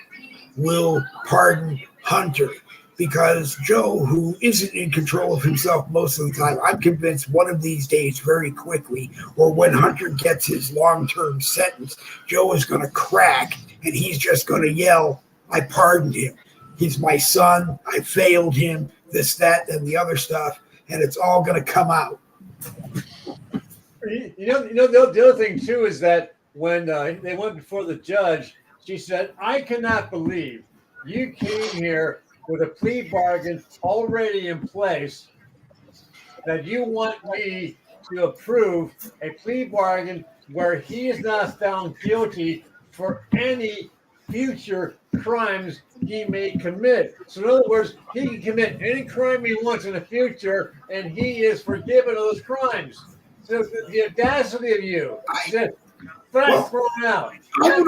will pardon Hunter? Because Joe, who isn't in control of himself most of the time, I'm convinced one of these days very quickly, or when Hunter gets his long-term sentence, Joe is going to crack and he's just going to yell, I pardoned him. He's my son. I failed him, this, that, and the other stuff. And it's all going to come out. The other thing, too, is that when they went before the judge, she said, I cannot believe you came here with a plea bargain already in place, that you want me to approve a plea bargain where he is not found guilty for any future crimes he may commit. So in other words, he can commit any crime he wants in the future, and he is forgiven of those crimes. So the audacity of you said, thrown out. I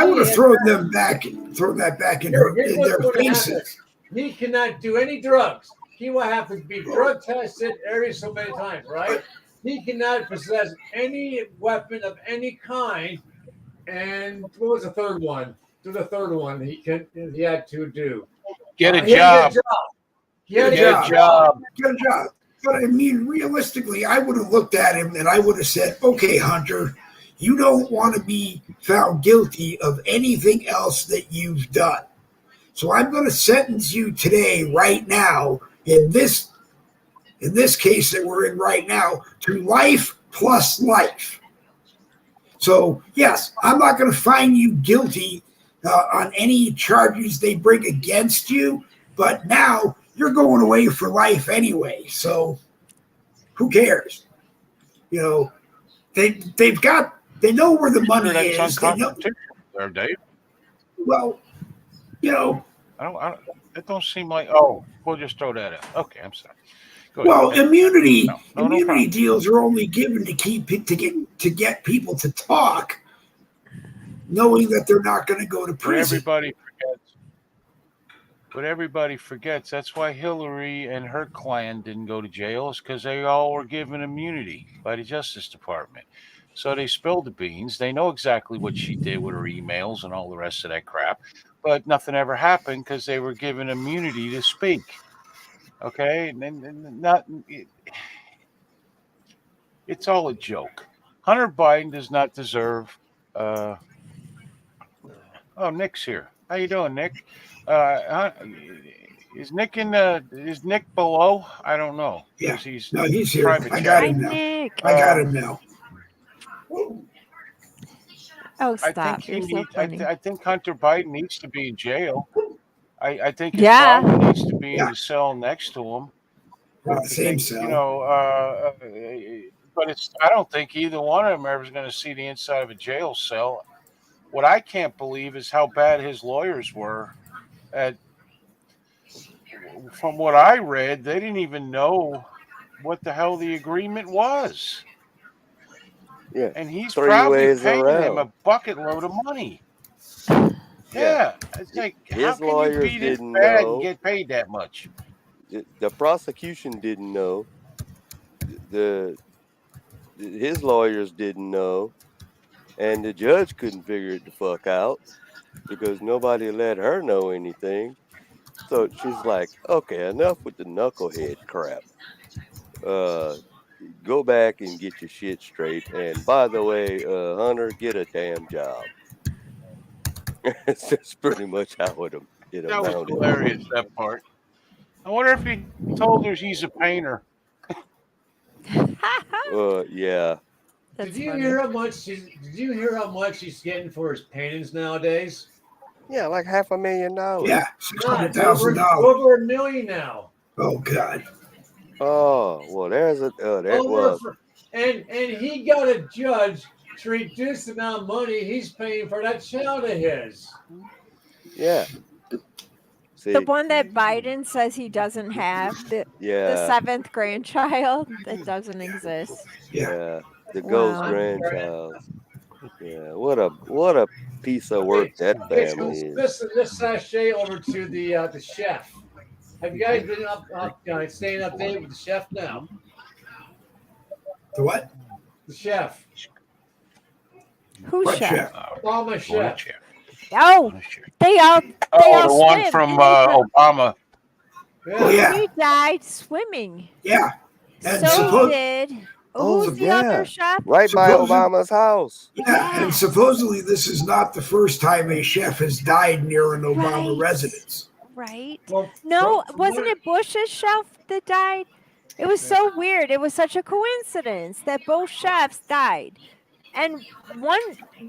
would have thrown that back in their faces. He cannot do any drugs. He will have to be drug tested every so many times, right? He cannot possess any weapon of any kind. And what was the third one? He had to do. Get a job. Get a job. But I mean, realistically, I would have looked at him and I would have said, okay, Hunter, you don't want to be found guilty of anything else that you've done. So I'm going to sentence you today, right now, in this case that we're in right now, to life plus life. So, yes, I'm not going to find you guilty on any charges they bring against you, but now you're going away for life anyway. So who cares? You know, they know where the money is. They know, there, Dave. Well, you know, it don't seem like. Oh, we'll just throw that out. Okay, I'm sorry. Well, immunity no deals are only given to get people to talk, knowing that they're not going to go to prison. But everybody forgets. That's why Hillary and her clan didn't go to jail, is because they all were given immunity by the Justice Department. So they spilled the beans. They know exactly what she did with her emails and all the rest of that crap. But nothing ever happened because they were given immunity to speak. Okay? It's all a joke. Hunter Biden does not deserve... oh, Nick's here. How you doing, Nick? Is Nick is Nick below? I don't know. Yeah, he's here. I got him now. Nick. I got him now. Oh, stop! I think Hunter Biden needs to be in jail. I think his father needs to be in the cell next to him. The same cell. You know, but I don't think either one of them ever is going to see the inside of a jail cell. What I can't believe is how bad his lawyers were. From what I read, they didn't even know what the hell the agreement was. Yeah, and he's probably paying them a bucket load of money. Yeah. It's like, his how can lawyers you be this didn't bad know. and get paid that much? The prosecution didn't know. His lawyers didn't know. And the judge couldn't figure it the fuck out because nobody let her know anything. So she's like, okay, enough with the knucklehead crap. Go back and get your shit straight. And by the way, Hunter, get a damn job. That's pretty much how it That was hilarious, that part. I wonder if he told her he's a painter. Yeah. That's Did you funny. hear how much? Did you hear how much he's getting for his paintings nowadays? Yeah, like $500,000. Yeah, Not $600,000. over $1 million now. Oh God. Oh, well, there's a And he got a judge to reduce the amount of money he's paying for that child of his. yeah. See, The one that Biden says he doesn't have, the yeah, 7th grandchild that doesn't exist. yeah, the ghost Wow. grandchild. Yeah, what a piece of work that Okay, family so is. let's sashay over to the chef. Have you guys been staying updated with the chef now? The what? The chef, Who's What chef? chef? Obama chef. Oh, they all Oh, the one swim. from and they Obama. Oh yeah, He died swimming. yeah. And So did Oh, who's the other yeah. chef? Right by Supposedly- Obama's house. Yeah, and supposedly this is not the first time a chef has died near an Obama Right. residence. Right? Well, No, from wasn't what- it Bush's chef that died? It was so weird. It was such a coincidence that both chefs died. And one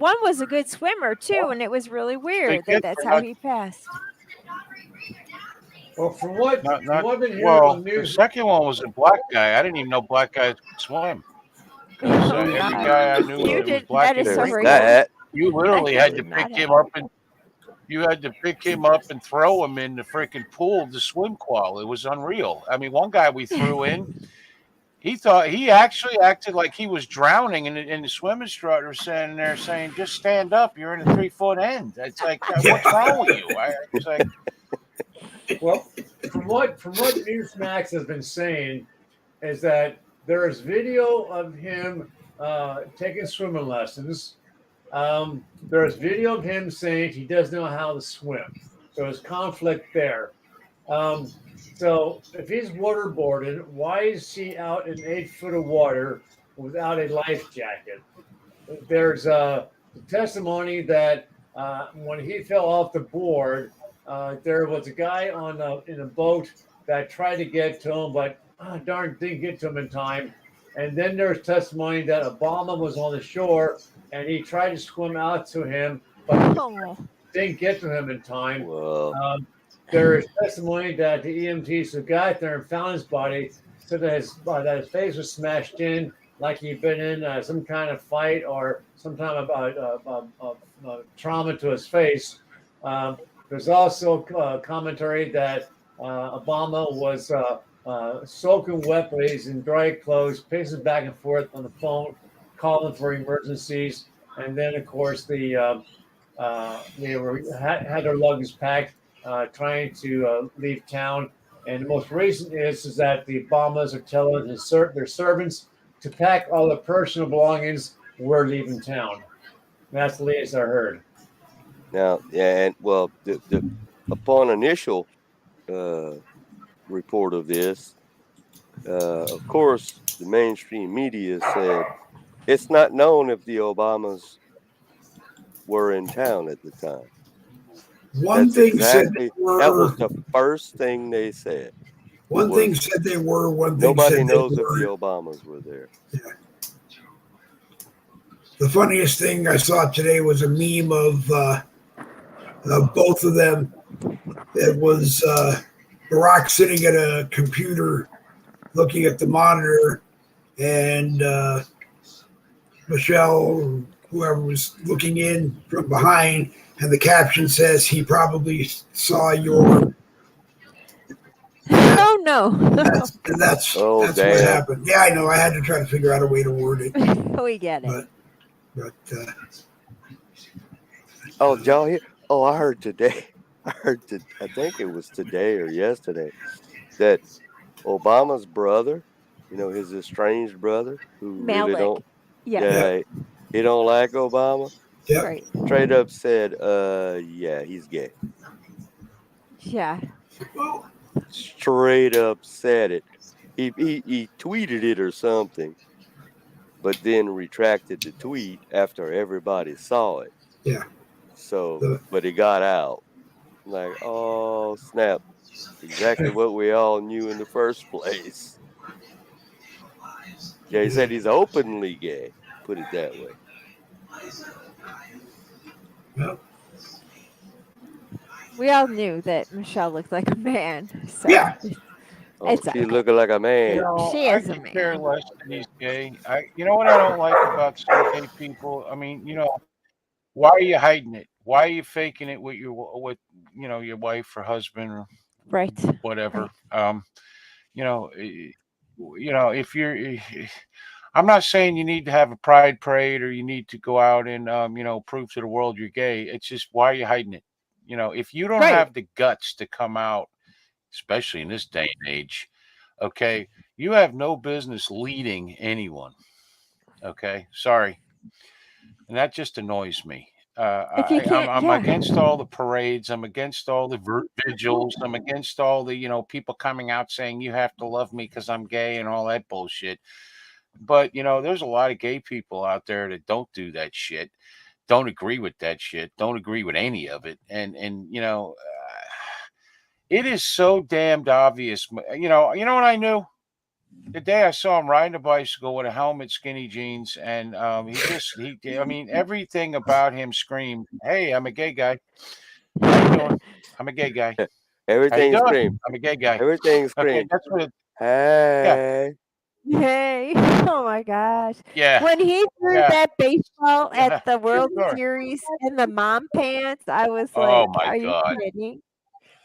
was a good swimmer too, and it was really weird that that's how he passed. Well, from what Not, I've been hearing well, on the news, second one was a black guy. I didn't even know black guys could swim. 'Cause, Oh, every God. guy I knew You that was did- black that is and so There's green, racist. that. you literally That had to did not pick him happen. up and you had to pick him up and throw him in the freaking pool to swim qual. It was unreal. I mean, one guy we threw in, he thought he actually acted like he was drowning, and the swim instructor was standing there saying, "Just stand up. You're in a 3-foot end." It's like, what's wrong with you? It's like, well, from what Newsmax has been saying is that there is video of him taking swimming lessons. There's video of him saying he doesn't know how to swim. So there's conflict there. So if he's waterboarded, why is he out in 8 foot of water without a life jacket? There's a testimony that when he fell off the board, there was a guy in a boat that tried to get to him, but darn didn't get to him in time. And then there's testimony that Obama was on the shore and he tried to swim out to him, but Oh, didn't get to him in time. Well, There is testimony that the EMTs who got there and found his body said that his face was smashed in, like he'd been in some kind of fight or some kind of trauma to his face. There's also commentary that Obama was soaking wet, but he's in dry clothes, pacing back and forth on the phone, calling for emergencies. And then, of course, they had their luggage packed, trying to leave town. And the most recent is that the Obamas are telling their servants to pack all their personal belongings. We're leaving town. That's the latest I heard. now, yeah, and well, upon initial report of this, of course, the mainstream media said it's not known if the Obamas were in town at the time. One That's thing exactly, said they were. that was the first thing they said. One was- thing said they were. One thing Nobody said knows they if the were. Obamas were there. The funniest thing I saw today was a meme of both of them. It was Barack sitting at a computer looking at the monitor, and Michelle, whoever, was looking in from behind, and the caption says, "He probably saw your." oh no. That's Oh, what damn. happened. Yeah, I know. I had to try to figure out a way to word it, We get it. but Oh, did y'all hear? Oh, I heard today. I think it was today or yesterday that Obama's brother, his estranged brother, who really Malik. don't, Yeah. he don't like Obama. yeah. Right. Straight up said, yeah, he's gay. Yeah. Well, Straight up said it. He tweeted it or something, but then retracted the tweet after everybody saw it. Yeah. So, but it got out. Like, oh snap! Exactly what we all knew in the first place. Jay said he's openly gay. Put it that way. Yep. We all knew that Michelle looked like a man. So Yeah. Oh, it's she's okay. looking like a man. She I is a could care man. less that he's gay. You know what I don't like about some gay people? I mean, why are you hiding it? Why are you faking it with your wife or husband or Right. whatever? Right. If you're, I'm not saying you need to have a pride parade or you need to go out and prove to the world you're gay. It's just, why are you hiding it? If you don't Right. have the guts to come out, especially in this day and age, okay, you have no business leading anyone. Okay, sorry, and that just annoys me. If you can't, I'm yeah. against all the parades. I'm against all the vigils. I'm against all the people coming out saying you have to love me because I'm gay and all that bullshit. But there's a lot of gay people out there that don't do that shit, don't agree with that shit, don't agree with any of it, and it is so damned obvious. You know what I knew? The day I saw him riding a bicycle with a helmet, skinny jeans, and I mean, everything about him screamed, "Hey, I'm a gay guy. How you doing? I'm a gay guy. How you Everything doing? screams. I'm a gay guy." Everything Okay, screams. that's what. Yeah, Hey. Hey, oh my gosh. yeah, When he threw yeah, that baseball at yeah. the World Sure. Series in the mom pants, I was Oh like, my are you God. kidding?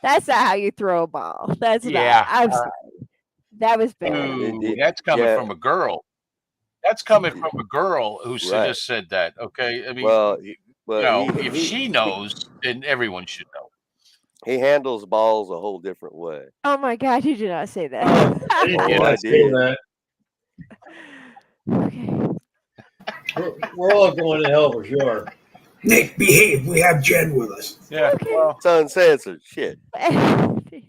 That's not how you throw a ball. That's not. Yeah, I'm sorry. That was bad. ooh, that's coming Yeah, from a girl. That's coming from a girl who right. just said that. Okay, I mean, Well, if she knows, then everyone should know. he handles balls a whole different way. Oh my God, you did not say Oh, that. you Oh, did I not say did. that. Okay. We're all going to hell for sure. Nick, behave. We have Jen with us. Yeah, Okay. well, It's uncensored. Shit.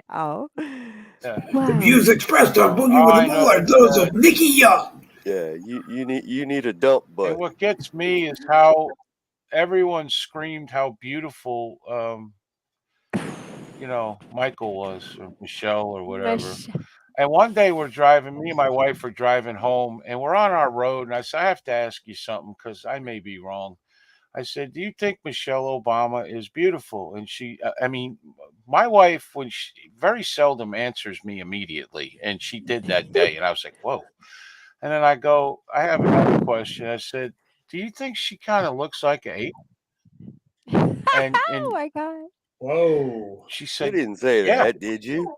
Oh. yeah. The Wow. views expressed on Boogie All with the I Bull know are is those that, of Nicky Young. Yeah, you need a dump and button. what gets me is how everyone screamed how beautiful, Michael was, or Michelle, or whatever. And one day me and my wife were driving home, and we're on our road, and I said, I have to ask you something because I may be wrong. I said, "Do you think Michelle Obama is beautiful?" And I mean, my wife, when she very seldom answers me immediately, and she did that day, and I was like, "Whoa!" And then I have another question. I said, "Do you think she kind of looks like an ape?" And Oh my God. Whoa. she You said, didn't say "Yeah." that, did you?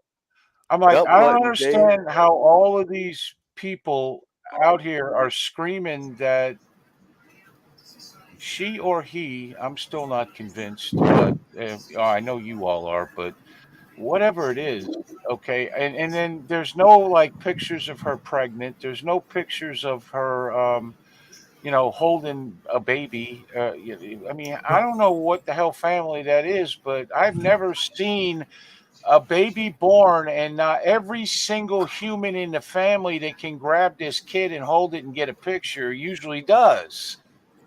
I'm like, Dump I don't button, Dave. understand how all of these people out here are screaming that she or he. I'm still not convinced, but I know you all are, but whatever it is, okay. And then there's no like pictures of her pregnant. There's no pictures of her, holding a baby. I mean, I don't know what the hell family that is, but I've never seen a baby born and not every single human in the family that can grab this kid and hold it and get a picture usually does.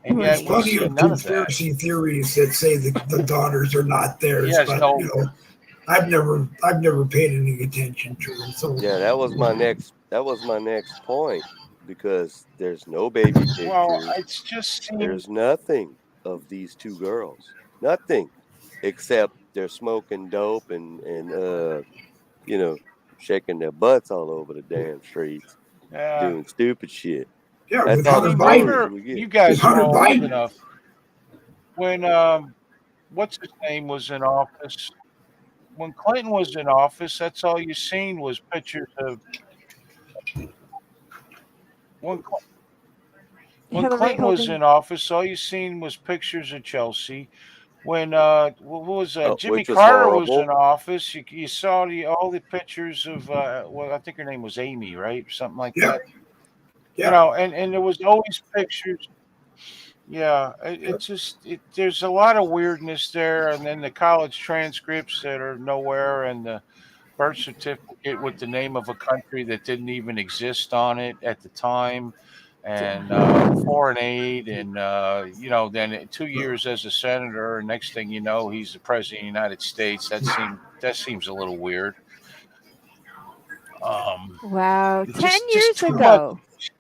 And There's yet we plenty see of none of that. conspiracy theories that say the daughters are not He theirs, has but no. I've never paid any attention to them. So Yeah, that was my next point because there's no baby Well, pictures. it's just seems. There's nothing of these two girls. Nothing except they're smoking dope and shaking their butts all over the damn streets, Yeah. doing stupid shit. yeah, That's with all I the Hunter mean, Biden, photos remember we you get. with guys were Hunter all old Biden. enough when what's his name was in office. When Clinton was in office, that's all you seen was pictures of when when Hillary Clinton was holding. in office, all you seen was pictures of Chelsea. When what was Jimmy Which was Carter was in horrible. office, you saw all the pictures of well, I think her name was Amy, right? Something like Yeah, that. yeah. And there was always pictures. Yeah, it's just there's a lot of weirdness there, and then the college transcripts that are nowhere, and the birth certificate with the name of a country that didn't even exist on it at the time, and foreign aid, and then 2 years as a senator, and next thing you know, he's the president of the United States. That seems a little weird. Wow, 10 just years too ago. much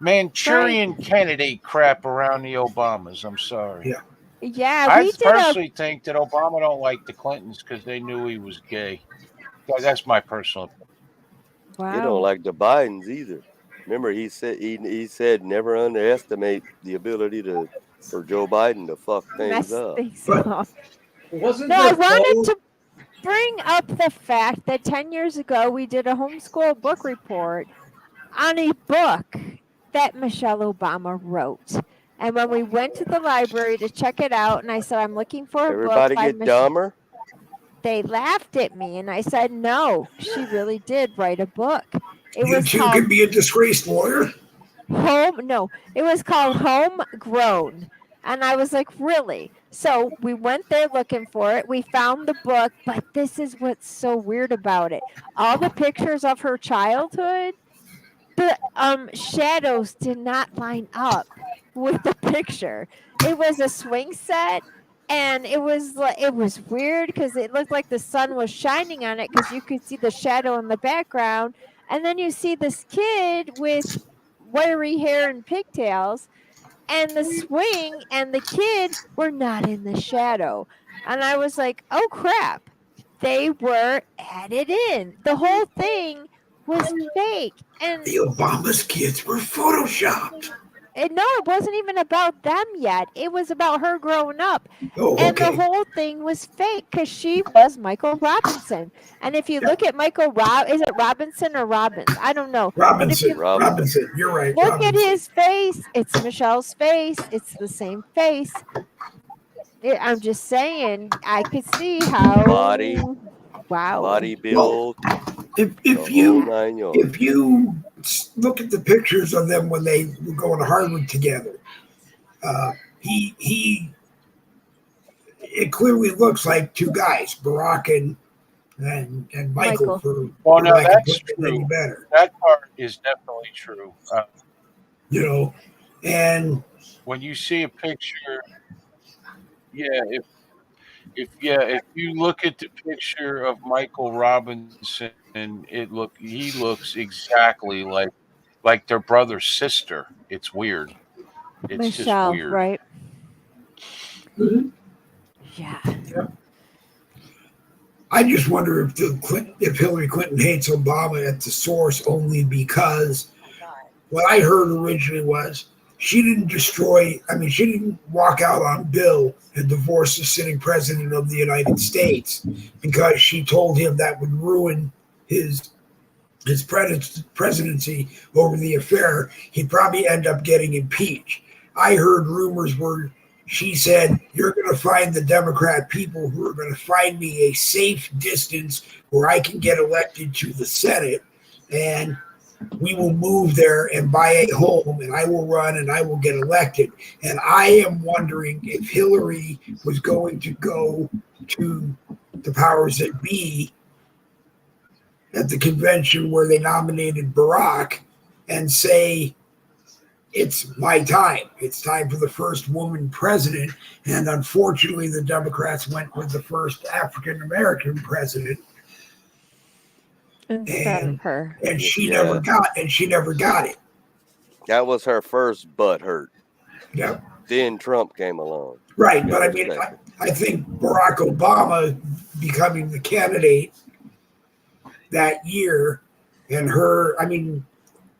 Manchurian candidate crap around the Obamas. I'm sorry. Yeah. Yeah, I we did personally think that Obama don't like the Clintons because they knew he was gay. That's my personal opinion. He don't wow. like the Bidens either. Remember, he said never underestimate the ability for Joe Biden to fuck things Mess up. things But- up. Wasn't No, I there wanted photos? to bring up the fact that 10 years ago we did a homeschool book report on a book that Michelle Obama wrote. And when we went to the library to check it out, and I said, I'm looking for a book Everybody by get Michelle, dumber. they laughed at me. And I said, no, she really did write a book. It You was too called can be a disgraced lawyer. it was called Homegrown. And I was like, really? So we went there looking for it. We found the book, but this is what's so weird about it. All the pictures of her childhood, the shadows did not line up with the picture. It was a swing set, and it was weird because it looked like the sun was shining on it because you could see the shadow in the background, and then you see this kid with wiry hair and pigtails, and the swing and the kid were not in the shadow. And I was like, oh crap, they were added in. The whole thing was fake. And The Obama's kids were photoshopped. no, it wasn't even about them yet. It was about her growing up. Oh, And the okay. whole thing was fake because she was Michael Robinson. And if you look at is it Robinson or Robbins? I don't know. But if you Robinson. You're right. look Robinson. at his face, it's Michelle's face. It's the same face. I'm just saying, I could see how. Body. Wow. Body build. If the whole 9 yards. if you look at the pictures of them when they were going to Harvard together, it clearly looks like two guys, Barack and Michael. Well, no, that's true. Better. That part is definitely true. And when you see a picture, if you look at the picture of Michael Robinson, he looks exactly like their brother's sister. It's weird. It's Michelle, just weird, right? Mm-hmm. Yeah. Yep. I just wonder if Hillary Clinton hates Obama at the source only because what I heard originally was she didn't walk out on Bill and divorce the sitting president of the United States because she told him that would ruin his presidency over the affair. He'd probably end up getting impeached. I heard rumors where she said, you're going to find the Democrat people who are going to find me a safe distance where I can get elected to the Senate, and we will move there and buy a home, and I will run and I will get elected. And I am wondering if Hillary was going to go to the powers that be at the convention where they nominated Barack and say, it's my time. It's time for the first woman president. And unfortunately, the Democrats went with the first African-American president. Instead of her. And she never got it. That was her first butt hurt. Yep. Then Trump came along. Right. But I mean, I think Barack Obama becoming the candidate that year and her, I mean,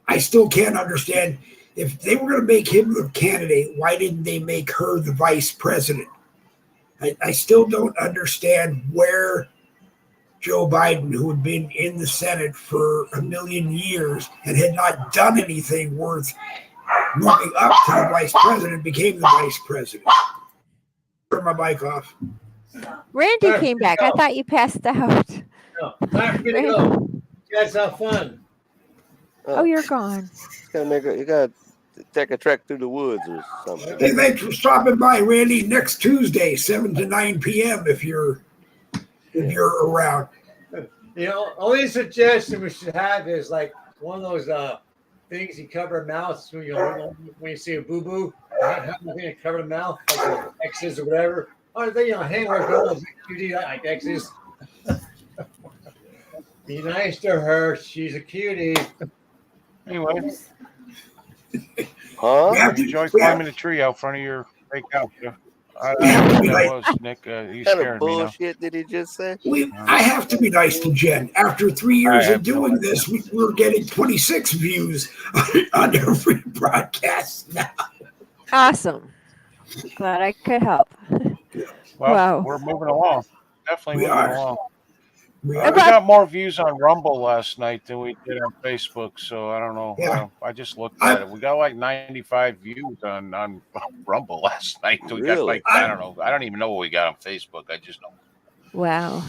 I still can't understand. If they were going to make him the candidate, why didn't they make her the vice president? I still don't understand where Joe Biden, who had been in the Senate for a million years and had not done anything worth moving up to the vice president, became the vice president. Turn my mic off. Randy came back. I thought you passed out. No, time for me to go. You guys have fun. Oh, you're gone. You gotta take a trek through the woods or something. Hey, thanks for stopping by, Randy. Next Tuesday, 7 to 9 p.m. if you're around. Only suggestion we should have is like one of those things you cover mouths when you see a boo boo. Have nothing to cover the mouth, like X's or whatever. Or they handlers don't QD like X's. Be nice to her. She's a cutie. Anyway, Huh? enjoy climbing a tree out front of your big house. Yeah. I We have don't know to what be that like, was, Nick. You What kind of scared me now. bullshit did he just say? I have to be nice to Jen. After 3 years I of have no doing idea. this, we're getting 26 views on every broadcast now. Awesome. Glad I could help. Well, Wow. we're moving along. Definitely We moving are. along. We We are. got more views on Rumble last night than we did on Facebook, so I don't know. Yeah. I just looked at it. We got like 95 views on Rumble last night. We got Really? like I don't know. I don't even know what we got on Facebook. I just know. Wow.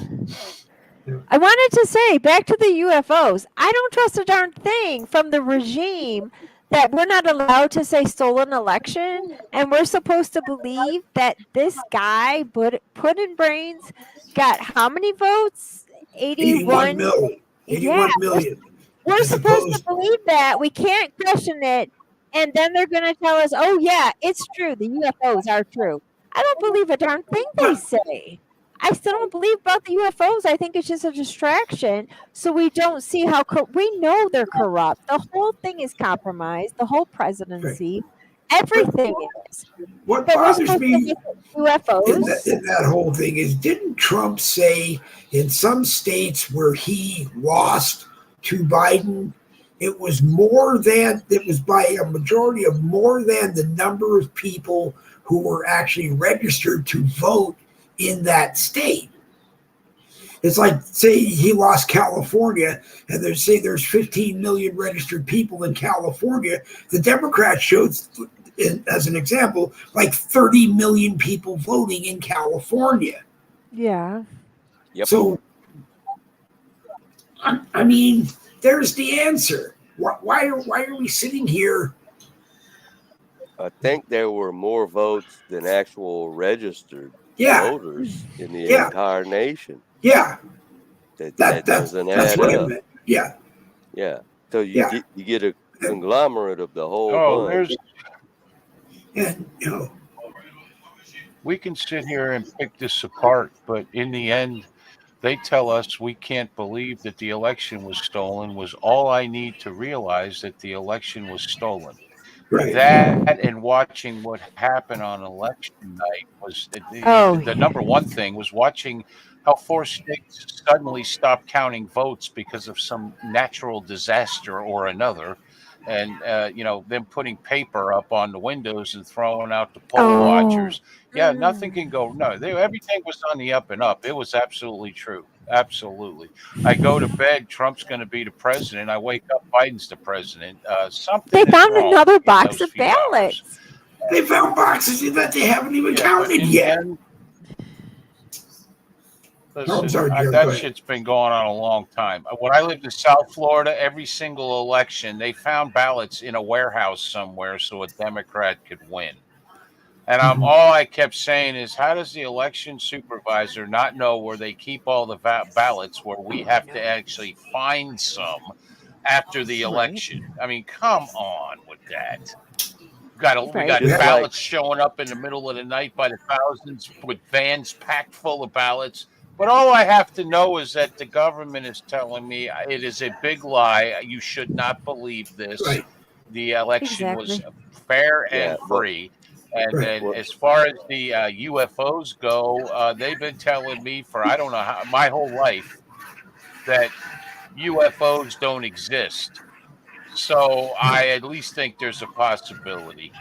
I wanted to say back to the UFOs. I don't trust a darn thing from the regime that we're not allowed to say stolen election, and we're supposed to believe that this guy put in brains got how many votes? 81 81. million. Yeah, 81 million. we're As supposed to opposed, believe that. We can't question it. And then they're going to tell us, oh, yeah, it's true. The UFOs are true. I don't believe a darn thing they say. I still don't believe about the UFOs. I think it's just a distraction. So we don't see how we know they're corrupt. The whole thing is compromised. The whole presidency, everything is. what But we're bothers supposed to me look at in UFOs. that whole thing is, didn't Trump say in some states where he lost to Biden, it was by a majority of more than the number of people who were actually registered to vote in that state? It's like, say he lost California, and there's 15 million registered people in California. The Democrats showed, as an example, like 30 million people voting in California. Yeah. Yep. So, I mean, there's the answer. Why are we sitting here? I think there were more votes than actual registered voters in the entire nation. Yeah. That doesn't add what up. I meant. Yeah. Yeah. So you get a conglomerate of the whole bunch. And we can sit here and pick this apart, but in the end, they tell us we can't believe that the election was stolen. Was all I need to realize that the election was stolen. Right. That and watching what happened on election night was the number one thing was watching how 4 states suddenly stopped counting votes because of some natural disaster or another. And, them putting paper up on the windows and throwing out the poll watchers. Yeah, nothing can go. No, everything was on the up and up. It was absolutely true. Absolutely. I go to bed, Trump's going to be the president. I wake up, Biden's the president. Something They found is wrong another in box those of few hours. ballots. They found boxes that they haven't even counted yet. Listen, that shit's been going on a long time. When I lived in South Florida, every single election, they found ballots in a warehouse somewhere so a Democrat could win. And all I kept saying is, how does the election supervisor not know where they keep all the ballots, where we have to actually find some after the election? I mean, come on with that. We got ballots showing up in the middle of the night by the thousands with vans packed full of ballots. But all I have to know is that the government is telling me it is a big lie. You should not believe this. Right. The election was fair and free. And then as far as the UFOs go, they've been telling me for I don't know how my whole life that UFOs don't exist. So I at least think there's a possibility.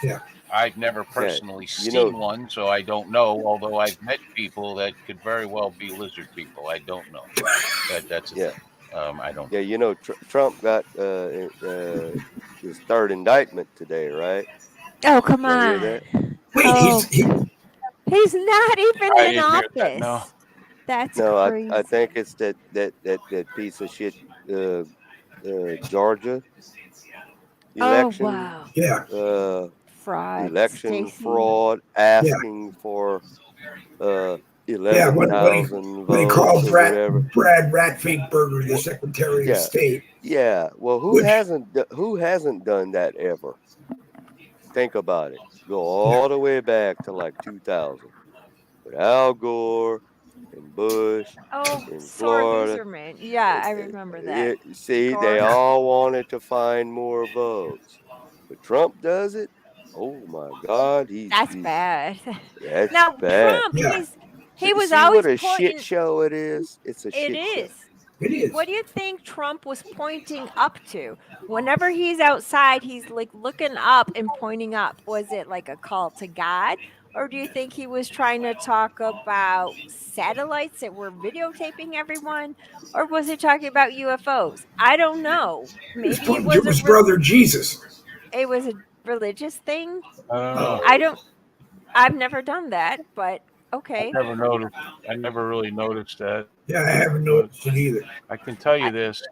Yeah. I've never personally seen one, so I don't know. Although I've met people that could very well be lizard people. I don't know. That's a thing. I don't. Yeah, Trump got his third indictment today, right? Oh, come on. Wait, he's not even in office. No. That's crazy. I think it's that piece of shit Georgia election. Oh, wow. Yeah. Fraud. Election fraud, asking for 11,000 votes. They call Brad Ratfinkberger the Secretary of State. Yeah. Well, who hasn't done that ever? Think about it. Go all the way back to like 2000 with Al Gore and Bush Oh, in sore Florida. loser man. Yeah, I remember that. See, they Gore. all wanted to find more votes, but Trump does it. Oh my God, That's bad. that's Now bad. Trump, Yeah, he was See what always a shit pointing. show it is? It's a It shit show. is. it is. What do you think Trump was pointing up to? Whenever he's outside, he's like looking up and pointing up. Was it like a call to God? Or do you think he was trying to talk about satellites that were videotaping everyone? Or was he talking about UFOs? I don't know. He was Maybe pointing to his brother Jesus. it was a religious thing. I don't know. I don't I've never done that, but okay. Never noticed. I never really noticed that. Yeah, I haven't But noticed it either. I can tell I, you this: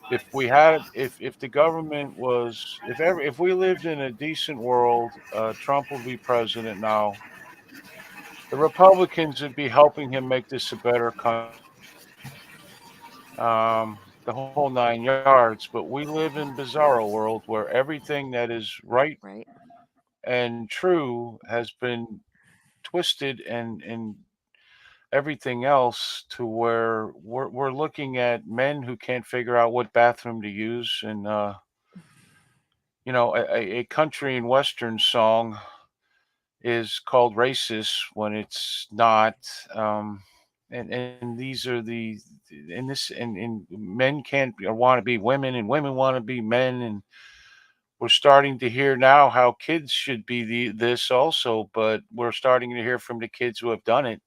if the government was, if we lived in a decent world, Trump would be president now. The Republicans would be helping him make this a better country. The whole 9 yards. But we live in bizarro world where everything that is right right. and true has been twisted and everything else to where we're looking at men who can't figure out what bathroom to use and a country and western song is called racist when it's not. And these are the and this and men can't want to be women and women want to be men, and we're starting to hear now how kids should be this also, but we're starting to hear from the kids who have done it,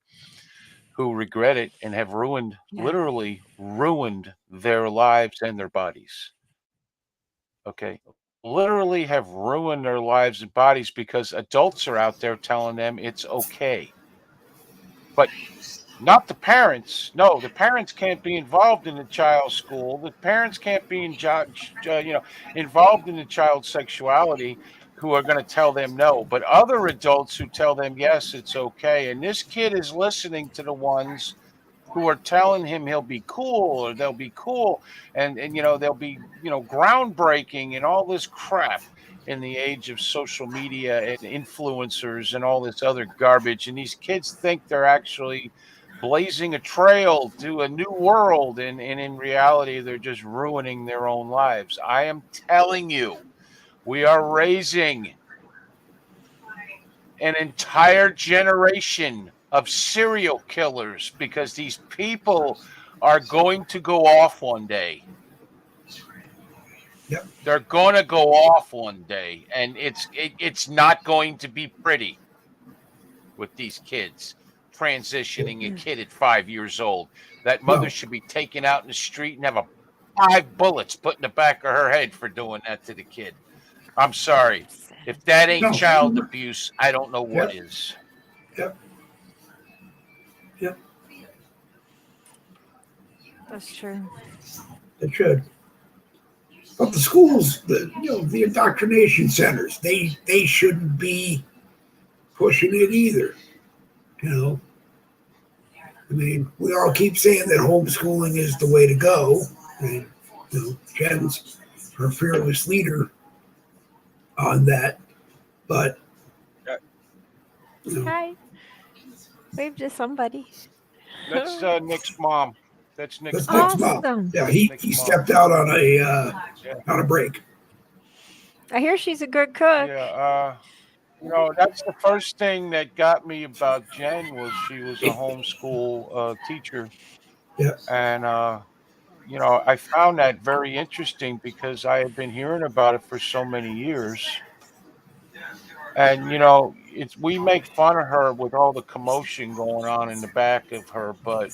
who regret it and have ruined, Yeah. literally ruined their lives and their bodies. Okay. Literally have ruined their lives and bodies because adults are out there telling them it's okay. But not the parents. No, the parents can't be involved in the child's school. The parents can't be involved in the child's sexuality who are going to tell them no. But other adults who tell them yes, it's okay. And this kid is listening to the ones who are telling him he'll be cool or they'll be cool and they'll be groundbreaking and all this crap in the age of social media and influencers and all this other garbage, and these kids think they're actually blazing a trail to a new world, and in reality they're just ruining their own lives. I am telling you, we are raising an entire generation of serial killers because these people are going to go off one day. Yep. They're going to go off one day, and it's not going to be pretty with these kids transitioning a kid at 5 years old. That mother No. should be taken out in the street and have 5 bullets put in the back of her head for doing that to the kid. I'm sorry. If that ain't No. child abuse, I don't know what Yep. is. Yep. Yep. That's true. It should. But the schools, the indoctrination centers, they shouldn't be pushing it either. I mean, we all keep saying that homeschooling is the way to go. And, Jen's our fearless leader on that. But, Hi. Wave to somebody. That's Nick's mom. That's Nick's that's mom. Nick's mom. Awesome. Yeah, he Nick's mom. stepped out on a break. I hear she's a good cook. Yeah, that's the first thing that got me about Jen was she was a homeschool teacher. Yeah. And I found that very interesting because I had been hearing about it for so many years. And we make fun of her with all the commotion going on in the back of her, but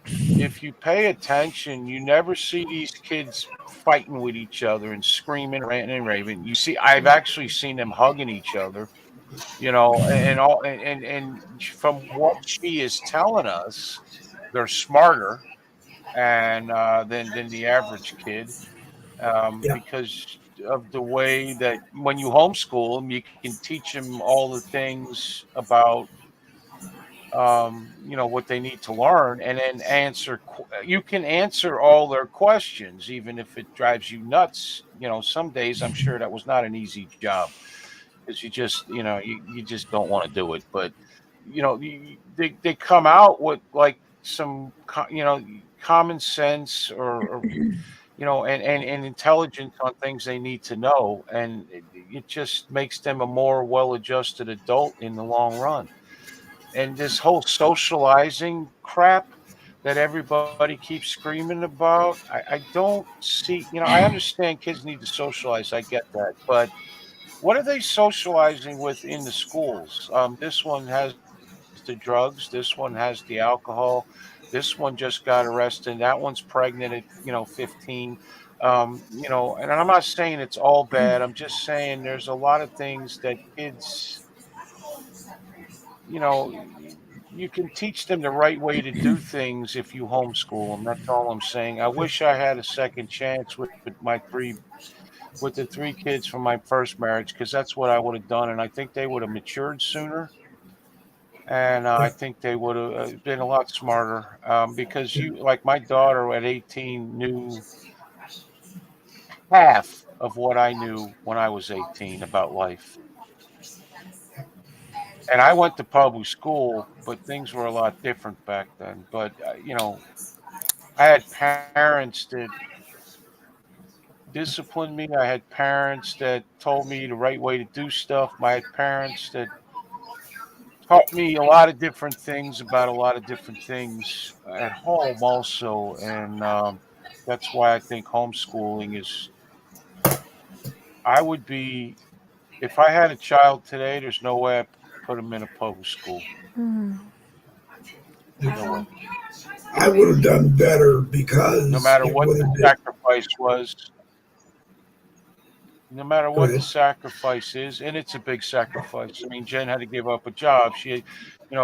if you pay attention, you never see these kids fighting with each other and screaming, ranting, and raving. I've actually seen them hugging each other, and from what she is telling us, they're smarter and than the average kid, because of the way that when you homeschool them, you can teach them all the things about what they need to learn, and then you can answer all their questions even if it drives you nuts. Some days I'm sure that was not an easy job because you just don't want to do it, but they come out with like some common sense or and intelligence on things they need to know, and it just makes them a more well-adjusted adult in the long run. And this whole socializing crap that everybody keeps screaming about, I don't see. I understand kids need to socialize. I get that, but what are they socializing with in the schools? This one has the drugs. This one has the alcohol. This one just got arrested. That one's pregnant at 15. And I'm not saying it's all bad. I'm just saying there's a lot of things that kids, you know, you can teach them the right way to do things if you homeschool them. That's all I'm saying. I wish I had a second chance with the three kids from my first marriage, because that's what I would have done, and I think they would have matured sooner. And I think they would have been a lot smarter, because like my daughter at 18 knew half of what I knew when I was 18 about life. And I went to public school, but things were a lot different back then. But, I had parents that disciplined me. I had parents that told me the right way to do stuff. I had parents that taught me a lot of different things about a lot of different things at home also. And that's why I think homeschooling is, I would be, if I had a child today, there's no way I put him in a public school. Mm. No way. I would have done better because No matter it what would the have been. sacrifice was, no matter Go what the ahead. sacrifice is, and it's a big sacrifice. I mean, Jen had to give up a job. She did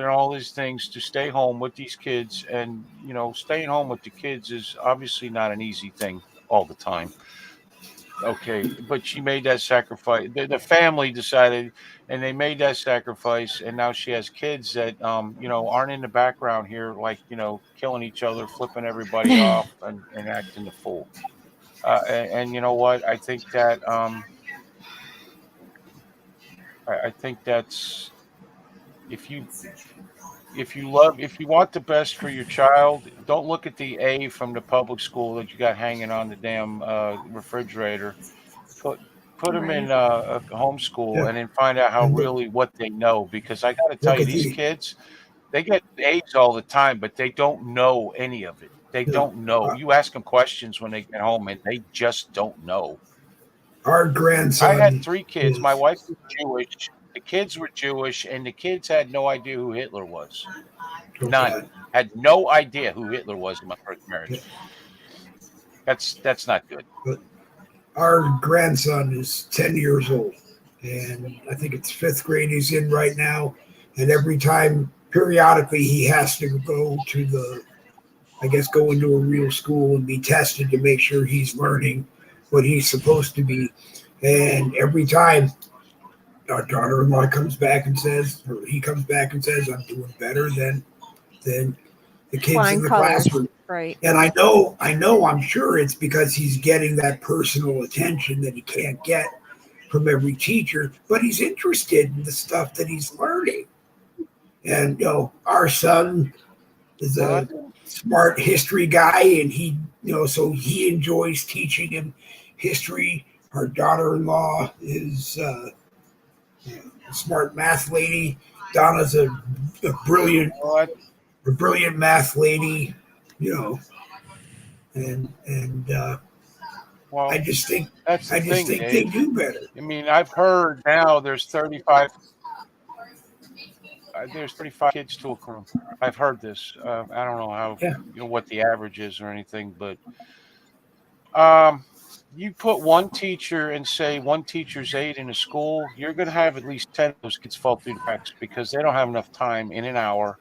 all these things to stay home with these kids, and staying home with the kids is obviously not an easy thing all the time. Okay, but she made that sacrifice. The family decided, and they made that sacrifice, and now she has kids that aren't in the background here, like killing each other, flipping everybody off, and acting the fool. And you know what? I think that I think that's, if you if you want the best for your child, don't look at the A from the public school that you got hanging on the damn refrigerator. Put put them in Right. a homeschool, Yeah. and then find out how And really what they know. Because I got to tell look you, at these the, kids, they get A's all the time, but they don't know any of it. They you know, don't know. uh, You ask them questions when they get home, and they just don't know. our I had grandson 3 kids. My is wife was Jewish. The kids were Jewish, and the kids had no idea who Hitler was. None. okay. Had no idea who Hitler was in my first marriage. That's not good. But our grandson is 10 years old, and I think it's fifth grade he's in right now. And every time, periodically, he has to go to go into a real school and be tested to make sure he's learning what he's supposed to be. And every time our daughter-in-law comes back and says, or he comes back and says, I'm doing better than the kids Flying in the colors. classroom. Right. And I'm sure it's because he's getting that personal attention that he can't get from every teacher, but he's interested in the stuff that he's learning. And our son is a smart history guy, and so he enjoys teaching him history. Our daughter-in-law is a smart math lady. Donna's a brilliant math lady, and Well, I just think that's the thing, they Dave. do better. I mean, I've heard now there's 35 kids to a room. I've heard this. I don't know how what the average is or anything, but you put one teacher and say one teacher's 8 in a school, you're going to have at least 10 of those kids fall through the cracks because they don't have enough time in an hour.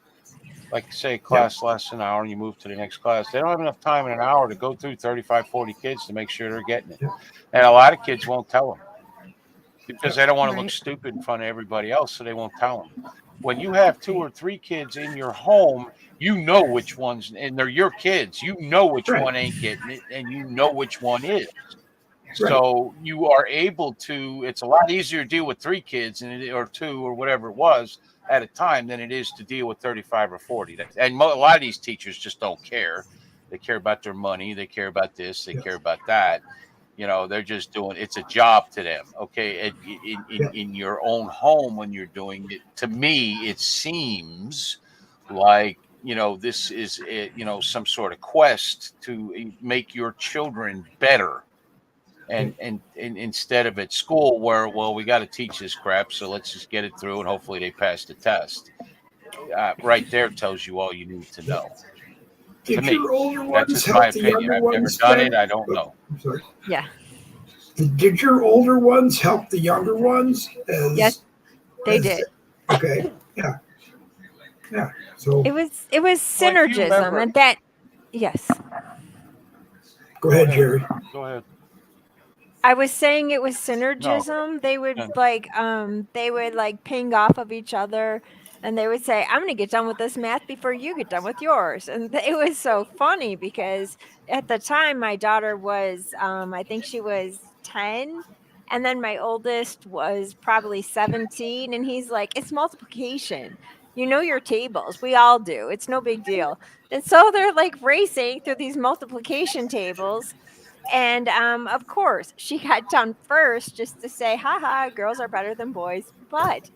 Like, say, class lasts an hour and you move to the next class. They don't have enough time in an hour to go through 35, 40 kids to make sure they're getting it. And a lot of kids won't tell them because they don't want to look stupid in front of everybody else, so they won't tell them. When you have 2 or 3 kids in your home, you know which ones, and they're your kids. You know which one ain't getting it, and you know which one is. So you are able to, it's a lot easier to deal with 3 kids or 2 or whatever it was at a time than it is to deal with 35 or 40. And a lot of these teachers just don't care. They care about their money. They care about this. They care about that. They're just doing, it's a job to them. Okay. In your own home, when you're doing it, to me, it seems like, this is, some sort of quest to make your children better. And instead of at school where, well, we got to teach this crap, so let's just get it through and hopefully they pass the test. Right there tells you all you need to know. Did your older That's ones just my help the opinion. younger I've never ones? done it. I don't know. I'm sorry. Yeah. Did your older ones help the younger ones? Yes, they did. Okay. Yeah. Yeah. So it was synergism, and that. Yes. Go ahead, Jerry. Go ahead. I was saying it was synergism. No. They would like ping off of each other, and they would say, I'm going to get done with this math before you get done with yours. And it was so funny because at the time my daughter was, I think she was 10. And then my oldest was probably 17. And he's like, it's multiplication. You know your tables. We all do. It's no big deal. And so they're like racing through these multiplication tables. And of course, she got done first just to say, haha, girls are better than boys. But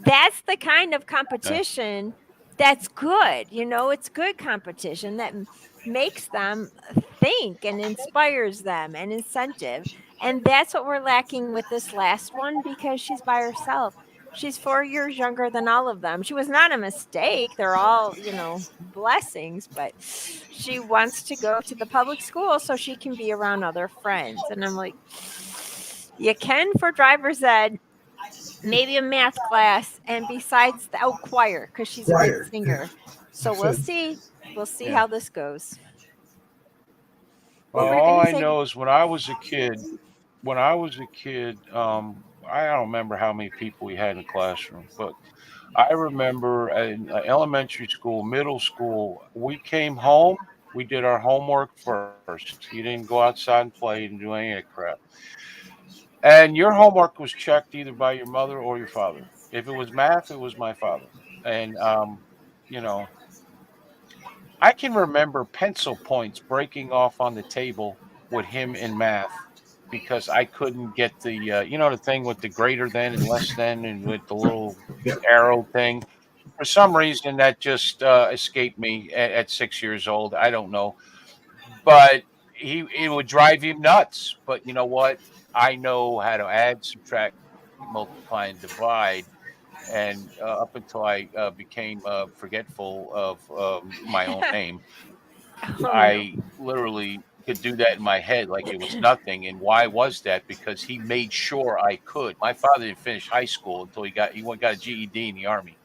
that's the kind of competition that's good. It's good competition that makes them think and inspires them and incentive. And that's what we're lacking with this last one because she's by herself. She's 4 years younger than all of them. She was not a mistake. They're all, blessings, but she wants to go to the public school so she can be around other friends. And I'm like, you can for driver's ed, maybe a math class, and besides the choir, because she's a good singer. So we'll see. We'll see how this goes. Well, all I know is when I was a kid, I don't remember how many people we had in the classroom, but I remember in elementary school, middle school, we came home, we did our homework first. You didn't go outside and play and do any of that crap. And your homework was checked either by your mother or your father. If it was math, it was my father. And, I can remember pencil points breaking off on the table with him in math. Because I couldn't get the, the thing with the greater than and less than and with the little arrow thing. For some reason, that just escaped me at 6 years old. I don't know. But it would drive him nuts. But you know what? I know how to add, subtract, multiply, and divide. And up until I became forgetful of my own name, I literally could do that in my head like it was nothing. And why was that? Because he made sure I could. My father didn't finish high school until he got a GED in the Army.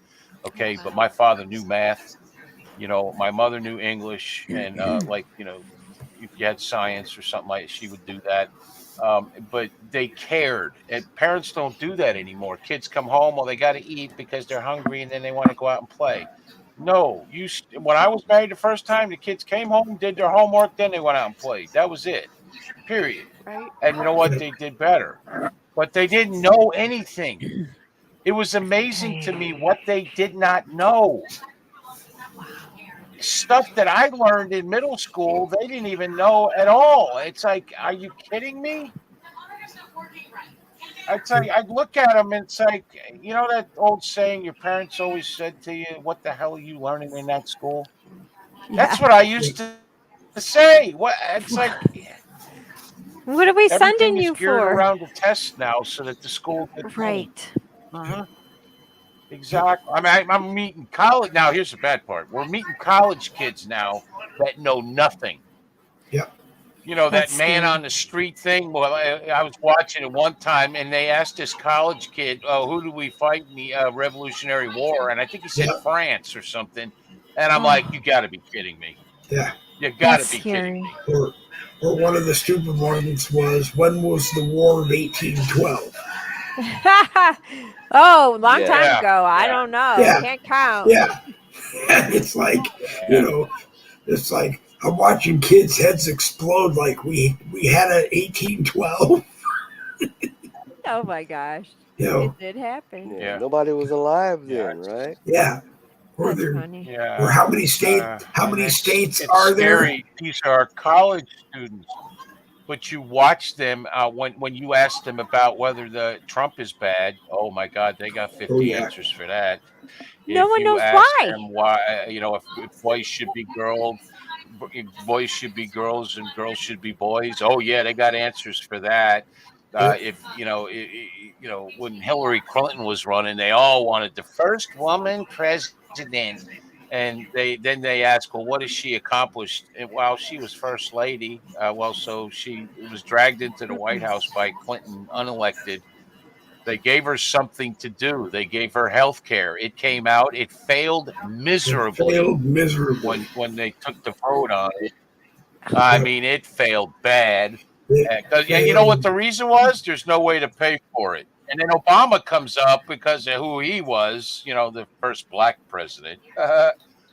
Okay, but my father knew math. My mother knew English, and if you had science or something like, she would do that. But they cared. And parents don't do that anymore. Kids come home, well, they got to eat because they're hungry, and then they want to go out and play. No, when I was married the first time, the kids came home, did their homework, then they went out and played. That was it. Period. Right. And you know what? They did better. But they didn't know anything. It was amazing to me what they did not know. Stuff that I learned in middle school, they didn't even know at all. It's like, are you kidding me? I'd look at them and it's like, that old saying your parents always said to you, what the hell are you learning in that school? Yeah. That's what I used to say. It's like, what are we sending you for? Around the test now so that the school gets right. Exactly. I mean, I'm meeting college now. Here's the bad part: we're meeting college kids now that know nothing. Yep. That man on the street thing. Well, I was watching it one time, and they asked this college kid, "Oh, who did we fight in the Revolutionary War?" And I think he said France or something. And I'm like, "You got to be kidding me!" Yeah. You got to be kidding me. Or one of the stupid ones was, when was the War of 1812? Oh, long time ago. I don't know. Yeah. Can't count. Yeah. It's like, it's like, I'm watching kids' heads explode like we had an 1812. Oh my gosh. You know, It did happen. Yeah, Yeah. nobody was alive Yeah. then, right? yeah. Or That's there, funny. or Yeah. how many states? How And many states it's are there? scary. These are college students, but you watch them when you ask them about whether the Trump is bad. Oh my God, they got Oh 50 yeah, answers for that. No If one you knows ask why. them why, if boys should be girls, if boys should be girls and girls should be boys. Oh yeah, they got answers for that. yep. If when Hillary Clinton was running, they all wanted the first woman president, and they ask, well, what has she accomplished? And, well, she was first lady. Well, so she was dragged into the White House by Clinton, unelected. They gave her something to do. They gave her health care. It came out. It failed It miserably failed miserably. when they took the vote on it. I Yep. mean, it failed bad. It Because you know what failed. the reason was? There's no way to pay for it. And then Obama comes up because of who he was, the first black president. Oh,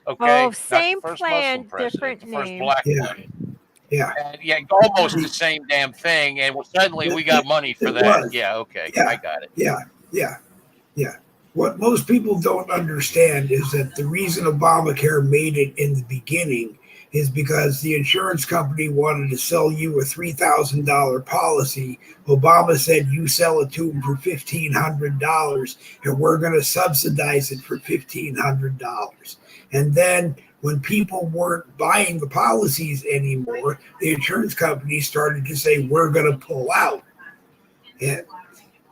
Okay, not the same first Muslim plan, president, different the first name. black Yeah, one. yeah. And yeah, almost the same damn thing. And suddenly we got money for It that. was. Yeah, okay, I Yeah, got it. yeah, yeah, yeah. What most people don't understand is that the reason Obamacare made it in the beginning is because the insurance company wanted to sell you a $3,000 policy. Obama said you sell it to them for $1,500, and we're going to subsidize it for $1,500. And then when people weren't buying the policies anymore, the insurance companies started to say, we're going to pull out. And,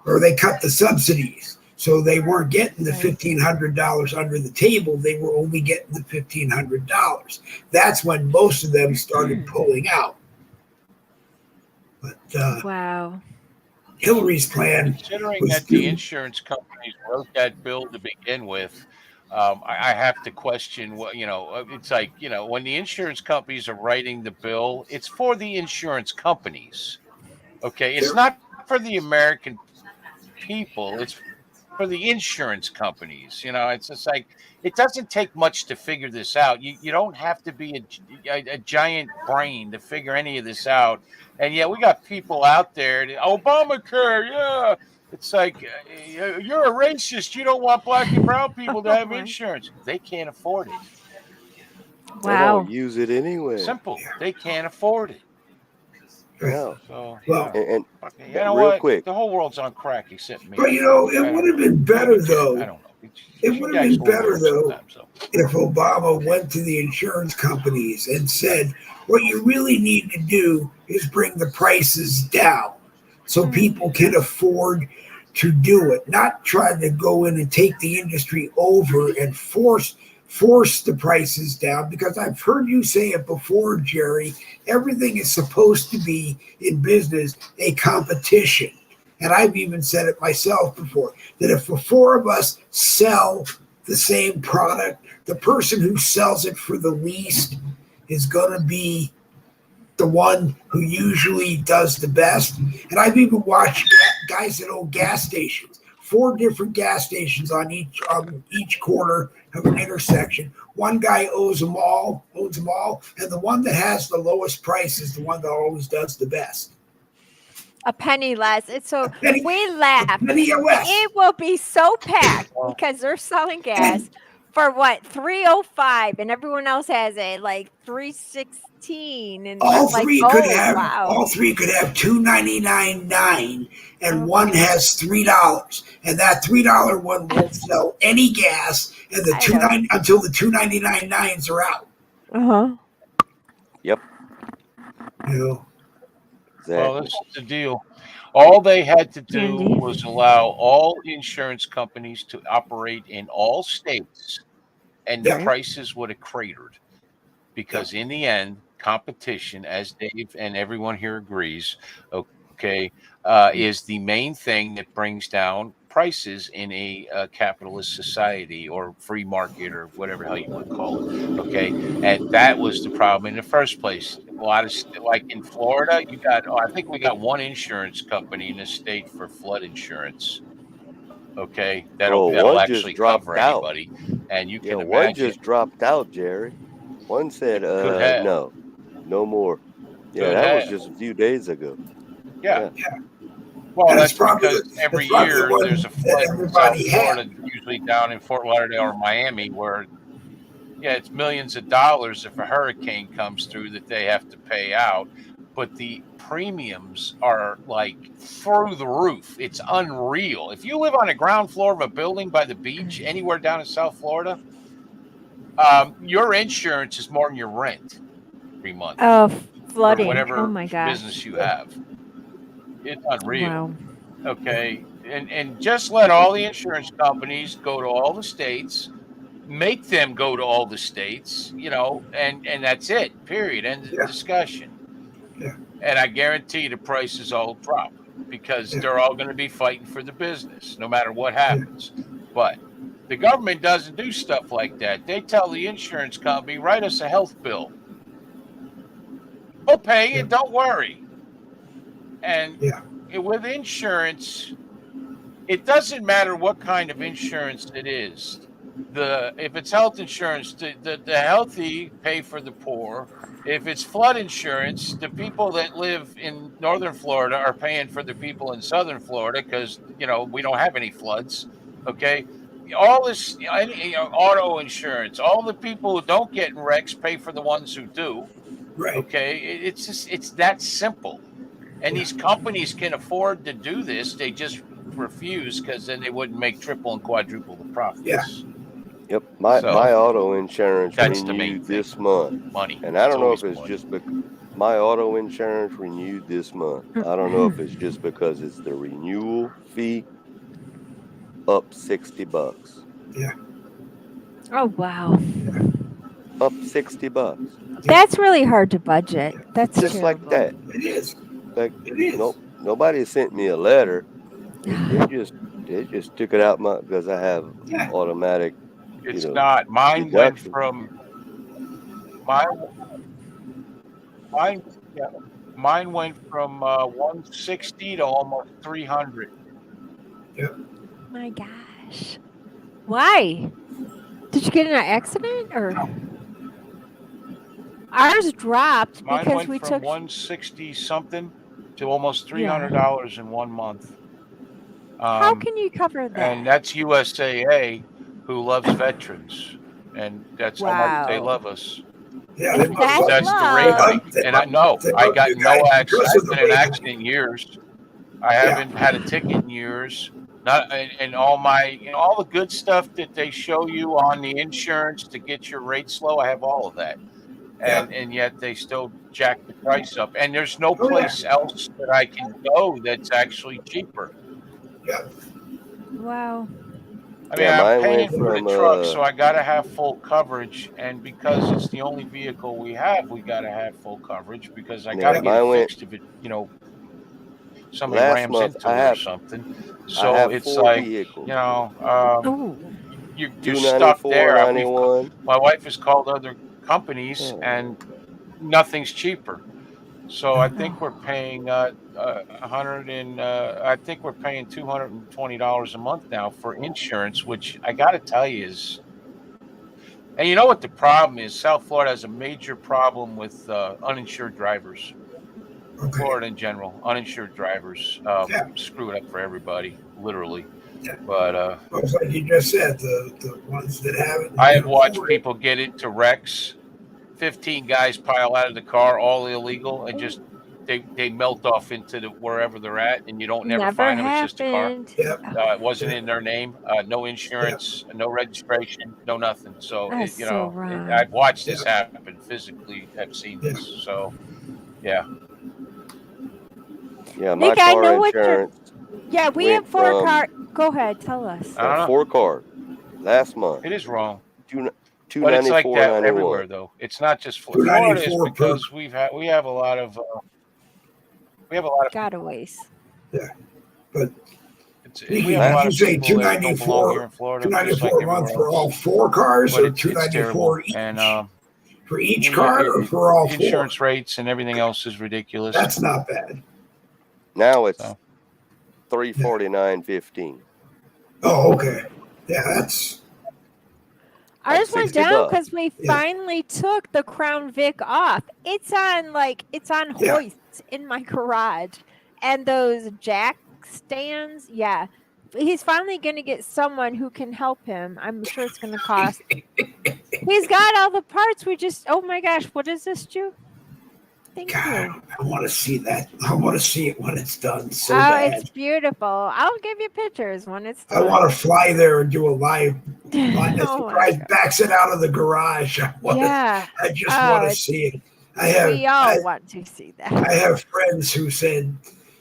or they cut the subsidies. So they weren't getting the $1,500 under the table. They were only getting the $1,500. That's when most of them started pulling out. But Wow. Hillary's plan Considering was that the to, insurance companies wrote that bill to begin with, I have to question what, it's like, when the insurance companies are writing the bill, it's for the insurance companies. Okay. It's not for the American people. It's for the insurance companies. It's just like it doesn't take much to figure this out. You don't have to be a giant brain to figure any of this out. And yeah, we got people out there. Obamacare, yeah. It's like you're a racist. You don't want black and brown people to Oh have my. insurance. They can't afford it. They don't Wow. use it anyway. Simple. They can't afford it. No. So well, yeah. And You know real what? quick, The whole world's on crack except me. but it would have been better Maybe Jen. I though. don't know. It She would have acts been a little better weird though sometimes, though. if Obama went to the insurance companies and said, what you really need to do is bring the prices down so people can afford to do it, not try to go in and take the industry over and force the prices down. Because I've heard you say it before, Jerry, everything is supposed to be in business a competition. And I've even said it myself before, that if the four of us sell the same product, the person who sells it for the least is going to be the one who usually does the best. And I've even watched guys that own gas stations, 4 different gas stations on each corner of an intersection. One guy owns them all, and the one that has the lowest price is the one that always does the best. A penny less. It's so penny- we laugh. Penny less. It will be so packed because they're selling gas for what, 305, and everyone else has it like 316, and All it's like, three oh could have wow. all three could have $2.99.9, and one has $3, and that $3 one won't sell any gas, and the until the $2.99.9s are out. yep. You know, Well, Exactly. this is the deal. All they had to do Candy. was allow all insurance companies to operate in all states, and the Yeah. prices would have cratered. Because in the end, competition, as Dave and everyone here agrees, okay, is the main thing that brings down prices in a capitalist society or free market or whatever hell you want to call it. Okay, and that was the problem in the first place. A lot of like in Florida, I think we got one insurance company in the state for flood insurance. Okay, that'll one just actually dropped cover out. anybody, and you Yeah, can one imagine just dropped out, Jerry. One said, could have. no. no more. Yeah, Good that was head. just a few days ago. Yeah. Yeah. Well, That's that's probably because the- every that's probably the year one there's a that flood in South everybody had. Florida, usually down in Fort Lauderdale or Miami, where it's millions of dollars if a hurricane comes through that they have to pay out. But the premiums are like through the roof. It's unreal. If you live on the ground floor of a building by the beach anywhere down in South Florida, your insurance is more than your rent every month Oh, for flooding. whatever Oh my gosh. business you have. It's unreal. Wow. Okay. And just let all the insurance companies go to all the states, make them go to all the states, and that's it. Period. End of Yeah. discussion. Yeah. And I guarantee the prices all drop because Yeah. they're all going to be fighting for the business, no matter what happens. But the government doesn't do stuff like that. They tell the insurance company, write us a health bill. We'll pay Yeah. it, don't worry. And Yeah. with insurance, it doesn't matter what kind of insurance it is. If it's health insurance, the healthy pay for the poor. If it's flood insurance, the people that live in northern Florida are paying for the people in southern Florida because we don't have any floods. Okay, all this auto insurance, all the people who don't get in wrecks pay for the ones who do. Right. Okay, it's that simple. And these companies can afford to do this. They just refuse because then they wouldn't make triple and quadruple the profits. Yeah. Yep. My auto insurance That's the main renewed thing. this month. Money. And I don't know if always it's money. just because my auto insurance renewed this month. I don't know if it's just because it's the renewal fee up $60. Yeah. Oh wow. Up $60. That's really hard to budget. That's Just like terrible. that. It is. Like It is. nobody sent me a letter. They just took it out because I have Yeah. automatic. It's not. Mine deduction. Mine went from 160 to almost 300. My gosh. Why? Did you get in an accident or? Ours dropped Mine because went we from took 160 something to almost $300 in 1 month. How can you cover that? And that's USAA, who loves veterans, and that's how much they love us. Yeah. That's the rate hike. And I got no accident. I've been in accident years. I haven't had a ticket in years. And all my, all the good stuff that they show you on the insurance to get your rates low, I have all of that. And yet they still jack the price up. And there's no place else that I can go that's actually cheaper. Yeah. Wow. I mean, I'm paying for the truck, so I got to have full coverage. And because it's the only vehicle we have, we got to have full coverage because I got to get it fixed if it, somebody rams into it or something. So it's like, vehicles. you're stuck there. My wife has called other companies and nothing's cheaper. So I think we're paying I think we're paying $220 a month now for insurance, which I got to tell you is. And you know what the problem is? South Florida has a major problem with uninsured drivers. Okay. Florida in general, uninsured drivers screw it up for everybody, literally. Yeah. But like you just said, the ones that have it. I have watched people get into wrecks. 15 guys pile out of the car, all illegal, and just they melt off into wherever they're at, and you don't never find them. It's just a car. It wasn't in their name, no insurance, no registration, no nothing. So I've watched this happen physically. I've seen this. So my Nick, car I know insurance. we have 4 cars. Go ahead, tell us. 4 cars last month. It is wrong. But it's like that everywhere, though. It's not just Florida. Is because we have a lot of gotaways. Yeah, but we have a lot of say people that don't belong here in Florida. $294 a month for all 4 cars, or $294 each? And for each car, or for all 4? Insurance rates and everything else is ridiculous. That's not bad. Now it's $349.15. Oh, okay. Yeah, that's. Ours went down because we Yeah. finally took the Crown Vic off. It's on Yeah. hoists in my garage, and those jack stands. Yeah, he's finally going to get someone who can help him. I'm sure it's going to cost. He's got all the parts. Oh my gosh, what is this, Ju? Thank you. I want to see that. I want to see it when it's done so bad. It's beautiful. I'll give you pictures when it's done. I want to fly there and do a live. Oh Surprise backs it out of the garage. I just want to see it. We all want to see that. I have friends who said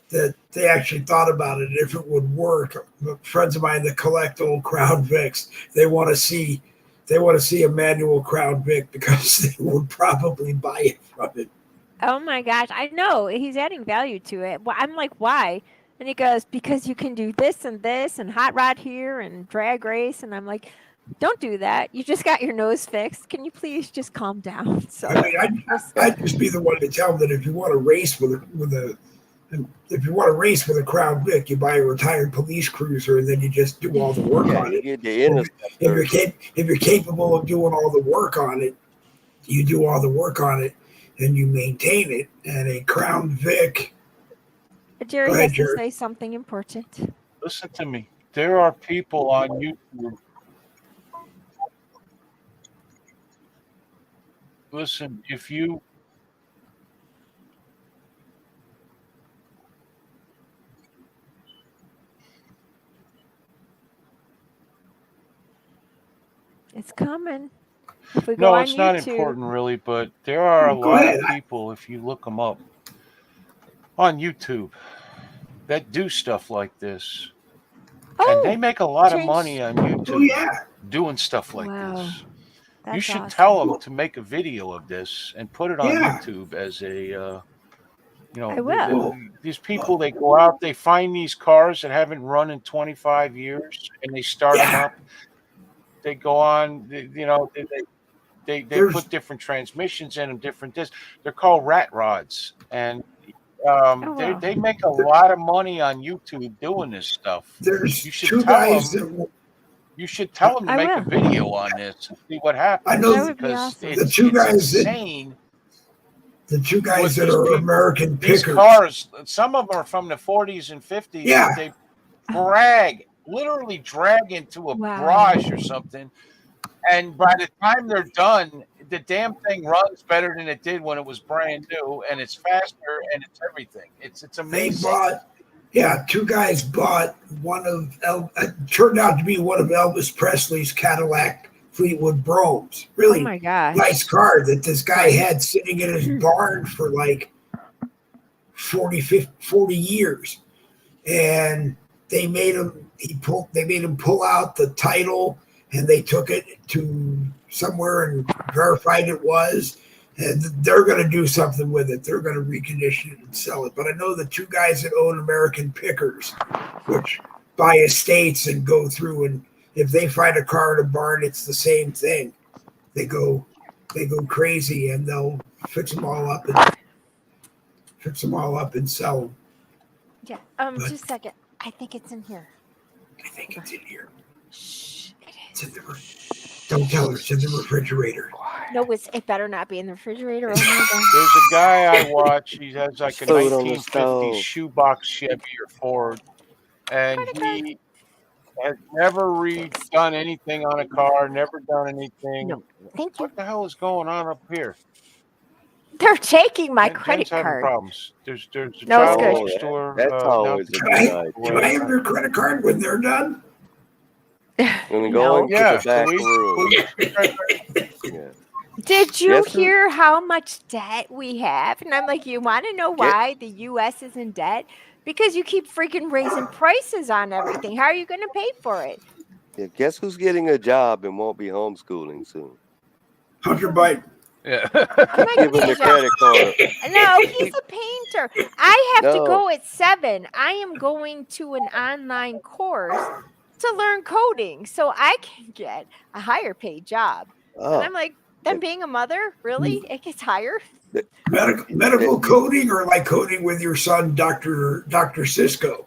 that they actually thought about it if it would work. Friends of mine that collect old Crown Vics, they want to see a manual Crown Vic because they would probably buy it from it. Oh my gosh, I know he's adding value to it. Well, I'm like, why? And he goes, because you can do this and hot rod here and drag race. And I'm like, don't do that. You just got your nose fixed. Can you please just calm down? So I mean, I'd just be the one to tell them that if you want to race with a Crown Vic, you buy a retired police cruiser and then you just do all the work on it. If you're capable of doing all the work on it, you do all the work on it and you maintain it. And a Crown Vic. Jerry has to say something important. Listen to me. There are people on YouTube. Listen, if you it's coming. No, it's not important really, but there are a lot of people, if you look them up on YouTube, that do stuff like this. And they make a lot of money on YouTube doing stuff like this. You should tell them to make a video of this and put it on YouTube as a, I will. These people, they go out, they find these cars that haven't run in 25 years, and they start them up. They go on, they put different transmissions in them, different this. They're called rat rods, and they make a lot of money on YouTube doing this stuff. You should tell them. You should tell them to make a video on this and see what happens. I know because the two guys insane. The two guys that are American pickers. These cars, some of them are from the 40s and 50s. Yeah. They literally drag into a garage or something. And by the time they're done, the damn thing runs better than it did when it was brand new, and it's faster and it's everything. It's amazing. Two guys bought turned out to be one of Elvis Presley's Cadillac Fleetwood Bromes. Really nice car that this guy had sitting in his barn for like 40 years. And they made him pull out the title, and they took it to somewhere and verified it was. And they're going to do something with it. They're going to recondition it and sell it. But I know the two guys that own American Pickers, which buy estates and go through, and if they find a car in a barn, it's the same thing. They go crazy, and they'll fix them all up and sell them. Yeah. Just a second. I think it's in here. Shh. It's in the Don't tell her. It's in the refrigerator. No, it better not be in the refrigerator. Oh my God. There's a guy I watch. He has like a 1950s shoebox Chevy or Ford, and he has never done anything on a car. Never done anything. No, thank you. What the hell is going on up here? They're taking my credit having card. Problems. There's a no, child store. That's always a good idea. Can I have your credit card when they're done? When go into the back room. Did you hear how much debt we have? And I'm like, you want to know why the U.S. is in debt? Because you keep freaking raising prices on everything. How are you going to pay for it? Yeah, guess who's getting a job and won't be homeschooling soon? Hunter Biden. Yeah. Give him the credit card. No, he's a painter. I have to go at 7. I am going to an online course to learn coding so I can get a higher paid job. And I'm like, then being a mother, really? It gets higher? Medical coding, or like coding with your son, Dr. Cisco?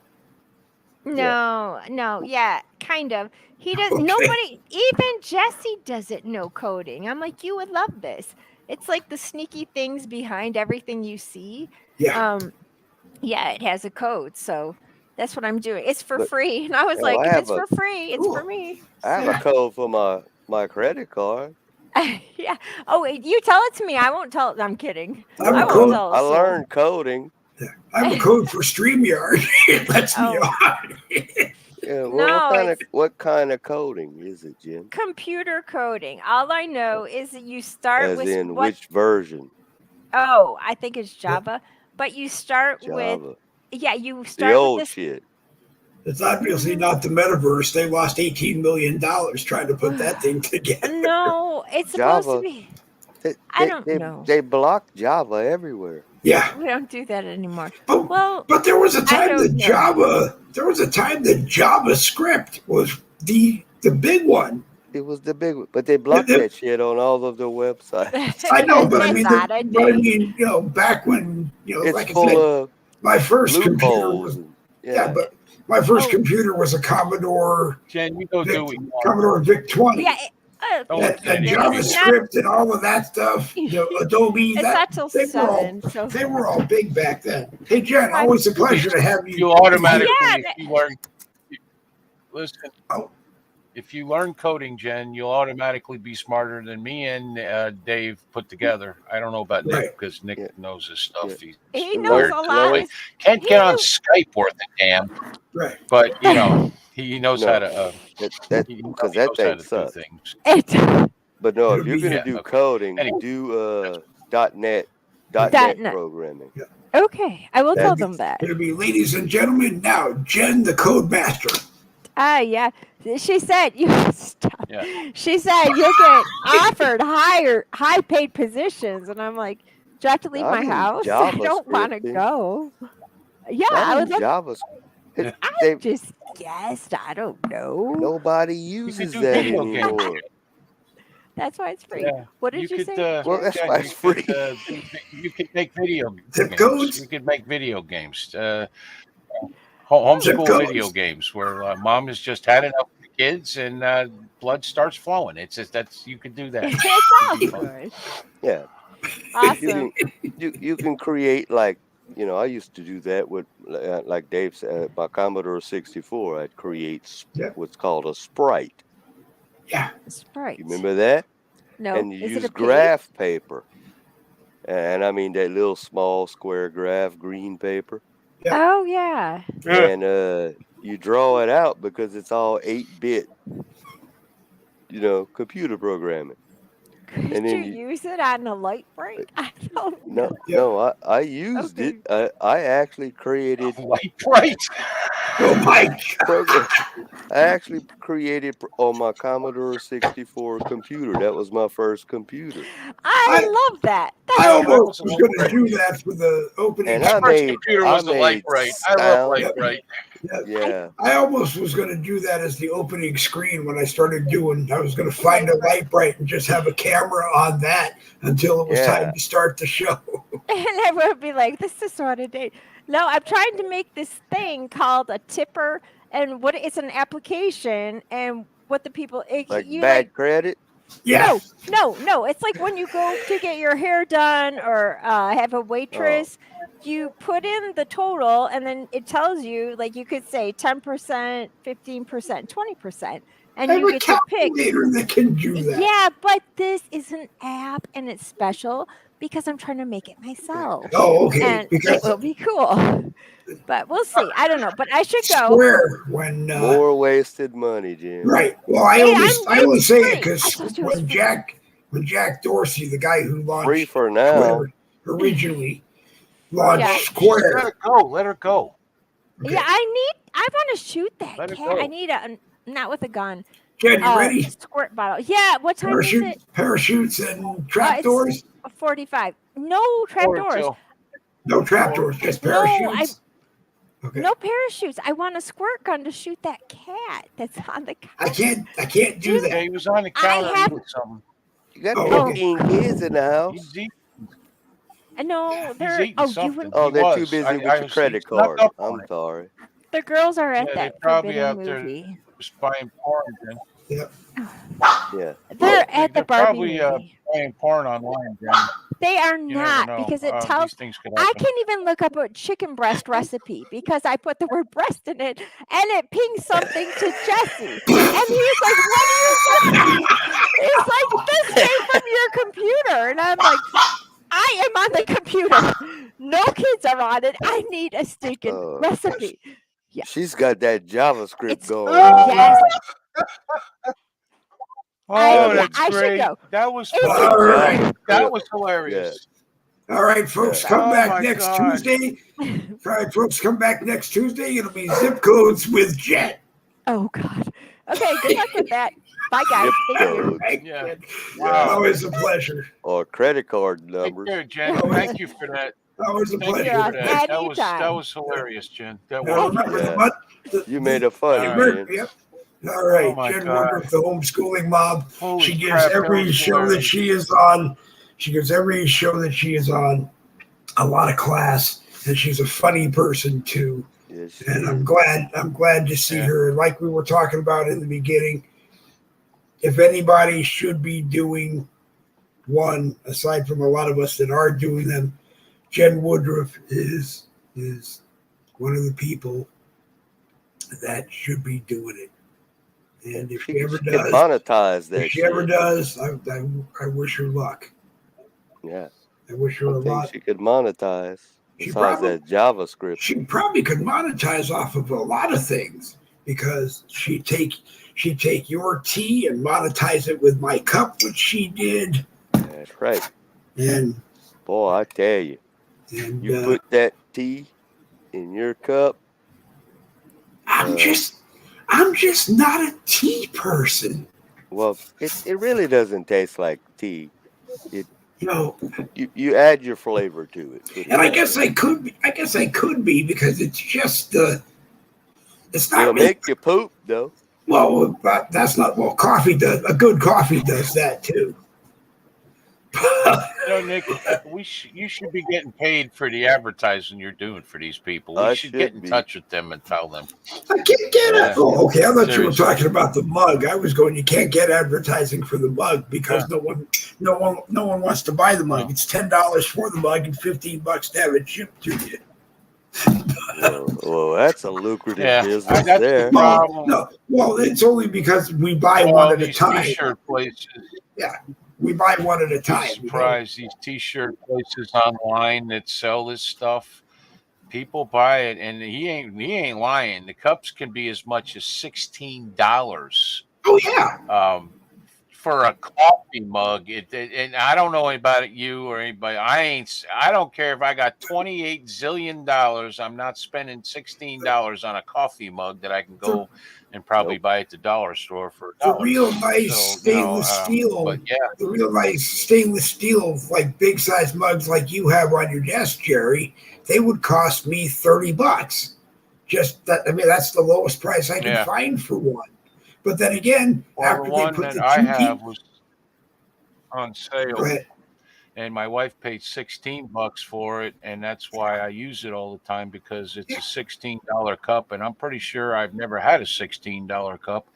No, yeah, kind of. He does. Okay. Nobody, even Jesse doesn't know coding. I'm like, you would love this. It's like the sneaky things behind everything you see. Yeah. Yeah, it has a code, so that's what I'm doing. It's for But free, and I was like, I if have it's for free, it's for Cool. me. I have a code for my credit card. Yeah. Oh, wait, you tell it to me. I won't tell it. I'm kidding. I have I a won't code. tell a I soul. learned coding. I have a code for StreamYard. It lets me Oh. on. Yeah, No, what kind of coding is it, Jim? Computer coding. All I know is that you start As with in what? which version? Oh, I think it's Java. But you start with Java. you The start with old this. shit. It's obviously not the metaverse. They lost $18 million trying to put that thing together. No, it's supposed to Java. be. They, I don't know. They blocked Java everywhere. Yeah. We don't do that anymore. But, Well, but there was a I time don't that JavaScript was the big one. It was the big one, but they blocked that shit on all of their websites. I know, but That's I odd, mean, back when, It's like I full said, of my first computer loopholes. was, And, but my first Oh. computer was a Commodore, Jen, you go do what you want. Commodore VIC 20. Yeah. Don't And look at it. JavaScript and all of that stuff, Adobe, It's not till they were all 7. So they were all big back then. Hey Jen, always a pleasure to have you. You automatically, Yeah, if you learn, listen. Oh. If you learn coding, Jen, you'll automatically be smarter than me and Dave put together. I don't know about Nick Right. because Nick knows his stuff. Yeah. he He's knows weird. a lot. Can't He get on knew- Skype worth a damn, Right. but he knows how to. Because that thing sucks. do things. But no, if It'll you're be- gonna Yeah, do okay. coding, Anyway. do .NET .NET. programming. Okay, I will tell That'd them that. It'll be, ladies and gentlemen, now Jen, the code master. Yeah. She said you stop. Yeah. She said you'll get offered high paid positions, and I'm like, do I have to leave Not my in house? I don't want to JavaScript. go. Yeah, Not I in would love. JavaScript. I just guessed. I don't know. Nobody uses do that video games. anymore. That's why it's free. Yeah. What did you say? Well, that's Jen, why it's free. You could make video Zip games. codes? You could make video games. Zip Homeschool codes. video games where mom has just had enough of the kids and blood starts flowing. It's just you could do that. It's all good. Yeah. Awesome. You can create I used to do that with like Dave said, my Commodore 64. I'd create what's called a sprite. Yeah. Sprite. You remember that? No. And you Is it use a pig? graph paper. And I mean that little small square graph green paper. Oh yeah. And you draw it out because it's all 8-bit, computer programming. Could And you then use it on a light break? I don't know. No, I used Okay. it. I actually created Right. Oh my program. I actually created on my Commodore 64 computer. That was my first computer. I love that. I That's almost was going to do that for the opening. And I My first made computer was the Light Bright. I love Light sound. Bright. Yeah. I almost was going to do that as the opening screen when I started doing. I was going to find a light bright and just have a camera on that until it was time to start the show. and everyone would be like, "This is sort of date." No, I'm trying to make this thing called a tipper, and it's an application, and what the people Like you bad credit. Yeah. No. It's like when you go to get your hair done or have a waitress, you put in the total and then it tells you, like you could say 10%, 15%, 20%. And you get to pick. Calculator that can do that. Yeah, but this is an app and it's special because I'm trying to make it myself. Oh, okay. And Because it will be cool. But we'll see. I don't know. But I should go. Square when More wasted money, Jim. right. Well, I only say it because I thought it was when Jack Dorsey, the guy who launched Free for now. Twitter, originally launched Yeah. Square. Let her go. Let her go. Okay. Yeah, I want to shoot that Let it cat. go. I need not with a gun. Jen, you ready? Squirt bottle. Yeah. What time is it? Parachutes and trapdoors? 45. No trapdoors. No trapdoors, just No, parachutes. Okay. No parachutes. I want a squirt gun to shoot that cat that's on the couch. I can't do Yeah, that. he was on the counter eating something. You got Oh, 15 kids in the house. He's eating. No, they're eating you something. wouldn't. Oh, He they're too was. busy with I your credit snuck card. up on I'm it. sorry. The girls are at Yeah, they're that probably forbidden out there movie. just buying porn. Jen. Yep. Yeah. They're at the They're Barbie probably movie. buying porn online. Jen. They are You never not know. because it These tells. things could I happen. can even look up a chicken breast recipe because I put the word breast in it, and it pings something to Jesse, and he's like, "What are you sending me?" He's like, "This came from your computer," and I'm like, "I am on the computer. No kids are on it. I need a stinking recipe." Yeah, She's got that JavaScript it's going on. yes. Oh, that's I should great. know. That was It's fun. All right. That was hilarious. All right, folks, Yeah. come Oh back my next God. Tuesday. All right, folks, come back next Tuesday. It'll be zip codes with Jet. Oh God. Okay. Good luck with that. Bye, guys. Zip Thank you. codes. Right? Yeah. Wow. Always a pleasure. Or credit card Take numbers. care, Jen. Always. Thank you for that. Always a Thank you pleasure. for that. That Anytime. was hilarious, Jen. That Now was. remember Yeah. You made it funny, All right. Jen. Yep. All right, Oh my Jen God. Woodruff, the homeschooling mom. Holy She gives crap, that every was show that hilarious. she is on. She gives every show that she is on a lot of class, and she's a funny person too. Yes. And I'm glad to see Yeah. her. Like we were talking about in the beginning, if anybody should be doing one, aside from a lot of us that are doing them, Jen Woodruff is one of the people that should be doing it. And if she ever can does, monetize that if she shit. ever does, I wish her luck. Yeah. I wish her a I think lot. she could monetize. She Besides probably- that JavaScript. She probably could monetize off of a lot of things because she'd take your tea and monetize it with my cup, which she did. That's right. And Boy, I tell you, you put that tea in your cup. I'm just not a tea person. Well, it really doesn't taste like tea. It you add your flavor to it. And I guess I could be because it's just it's not It'll really, make you poop though. well, but that's not well. Coffee does a good coffee does that too. Nick, you should be getting paid for the advertising you're doing for these people. We should get in touch with them and tell them. I can't get it. Oh, okay. I thought you were talking about the mug. I was going. You can't get advertising for the mug because no one wants to buy the mug. It's $10 for the mug and $15 to have it shipped to you. Well, that's a lucrative business that's there. The problem. No, well, it's only because we buy one at a time. T-shirt places. Yeah, we buy one at a time. I'm surprised these T-shirt places online that sell this stuff. People buy it, and he ain't lying. The cups can be as much as $16. Oh yeah. For a coffee mug, and I don't know anybody, you or anybody. I don't care if I got $28 zillion. I'm not spending $16 on a coffee mug that I can go and probably buy at the dollar store for $1. The real nice stainless steel. But yeah, the real nice stainless steel, like big size mugs like you have on your desk, Jerry. They would cost me $30. Just that. I mean, that's the lowest price I can find for one. But then again, after the one they put that the I two have was on sale, Go ahead. and my wife paid $16 for it, and that's why I use it all the time because it's a $16 cup, and I'm pretty sure I've never had a $16 cup,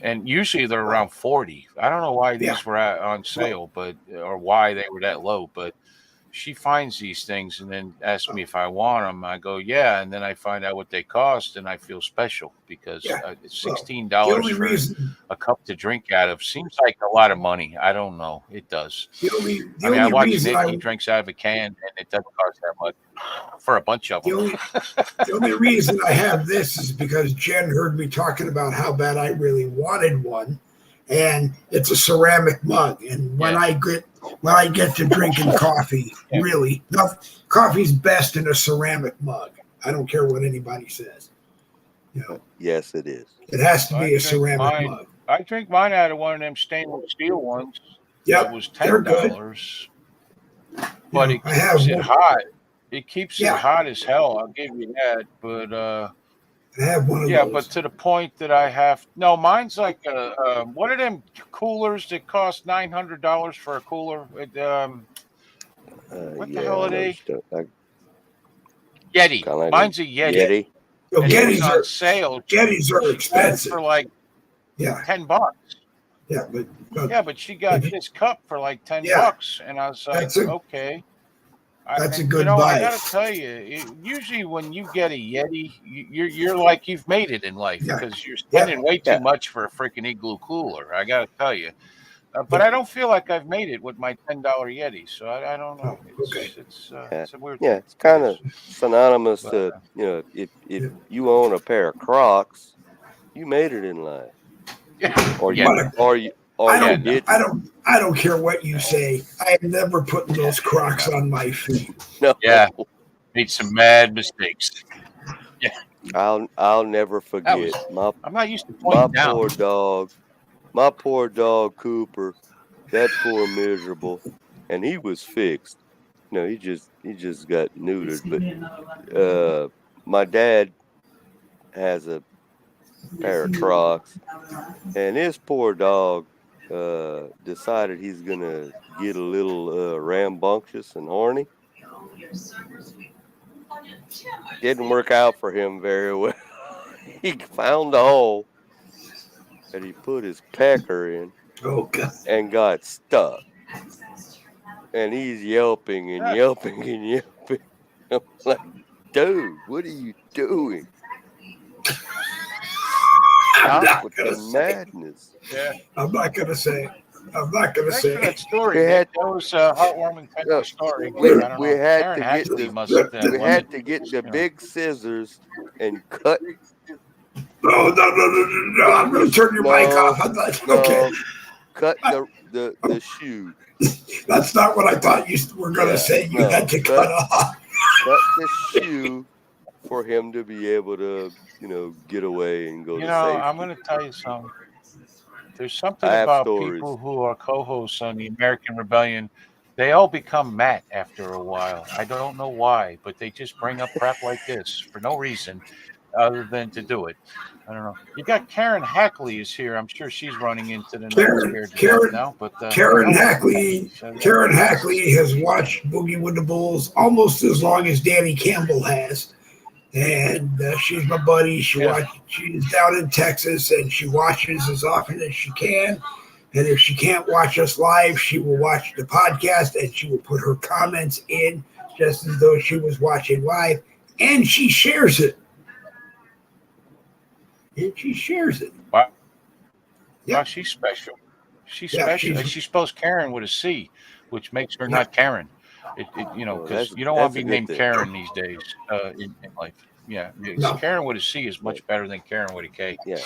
and usually they're around $40. I don't know why these were on sale, or why they were that low, but she finds these things and then asks me if I want them. I go, yeah, and then I find out what they cost, and I feel special because it's $16 for a cup to drink out of. Seems like a lot of money. I don't know. It does. I watch Nick. He drinks out of a can, and it doesn't cost that much for a bunch of them. The only reason I have this is because Jen heard me talking about how bad I really wanted one, and it's a ceramic mug. And when I get to drinking coffee, really, coffee's best in a ceramic mug. I don't care what anybody says. Yes, it is. It has to be a ceramic mug. I drink mine out of one of them stainless steel ones. Yep, it was $10, but it keeps it hot. It keeps it hot as hell. I'll give you that. But I have one of those. but to the point that I have mine's like what are them coolers that cost $900 for a cooler? What the hell are they? Yeti. Like Mine's a Yeti. Well, and it was Gettys on are sale. Gettys are She got it expensive. for like Yeah, $10. yeah, But she got this cup for like $10, and I was like, okay. That's a And good I buy. gotta tell you, usually when you get a Yeti, you're like you've made it in life because you're spending way too much for a freaking igloo cooler. I gotta tell you, but I don't feel like I've made it with my $10 Yeti. So I don't know. It's a weird thing. It's kind of synonymous to if you own a pair of Crocs, you made it in life. I don't care what you say. I am never putting those Crocs on my feet. No. Yeah. Made some mad mistakes. Yeah. I'll never forget I'm not used to pointing down. My poor dog Cooper, that poor miserable, and he was fixed. No, he just got neutered. But my dad has a pair of Crocs, and this poor dog decided he's gonna get a little rambunctious and horny. Didn't work out for him very well. He found a hole that he put his pecker in and got stuck. And he's yelping and yelping and yelping. I'm like, dude, what are you doing? Stop with the madness. Yeah. I'm not gonna say. Thanks for that story. That was a heartwarming kind of story. We had to get the big scissors and cut. No! I'm gonna turn your mic off. Okay. Cut the shoe. That's not what I thought you were gonna say. You had to cut off. Cut the shoe for him to be able to, get away and go to safety. I'm going to tell you something. There's something about people who are co-hosts on the American Rebellion. They all become Matt after a while. I don't know why, but they just bring up crap like this for no reason other than to do it. I don't know. You got Karen Hackley is here. I'm sure she's running into the Karen now. But Karen Hackley has watched Boogie with the Bulls almost as long as Danny Campbell has. And she's my buddy. She's down in Texas, and she watches as often as she can. And if she can't watch us live, she will watch the podcast, and she will put her comments in just as though she was watching live. And she shares it. Wow. Yeah, she's special. She's special. She spells Karen with a C, which makes her not Karen. Because you don't want to be named Karen these days in life. Yeah, Karen with a C is much better than Karen with a K. Yeah,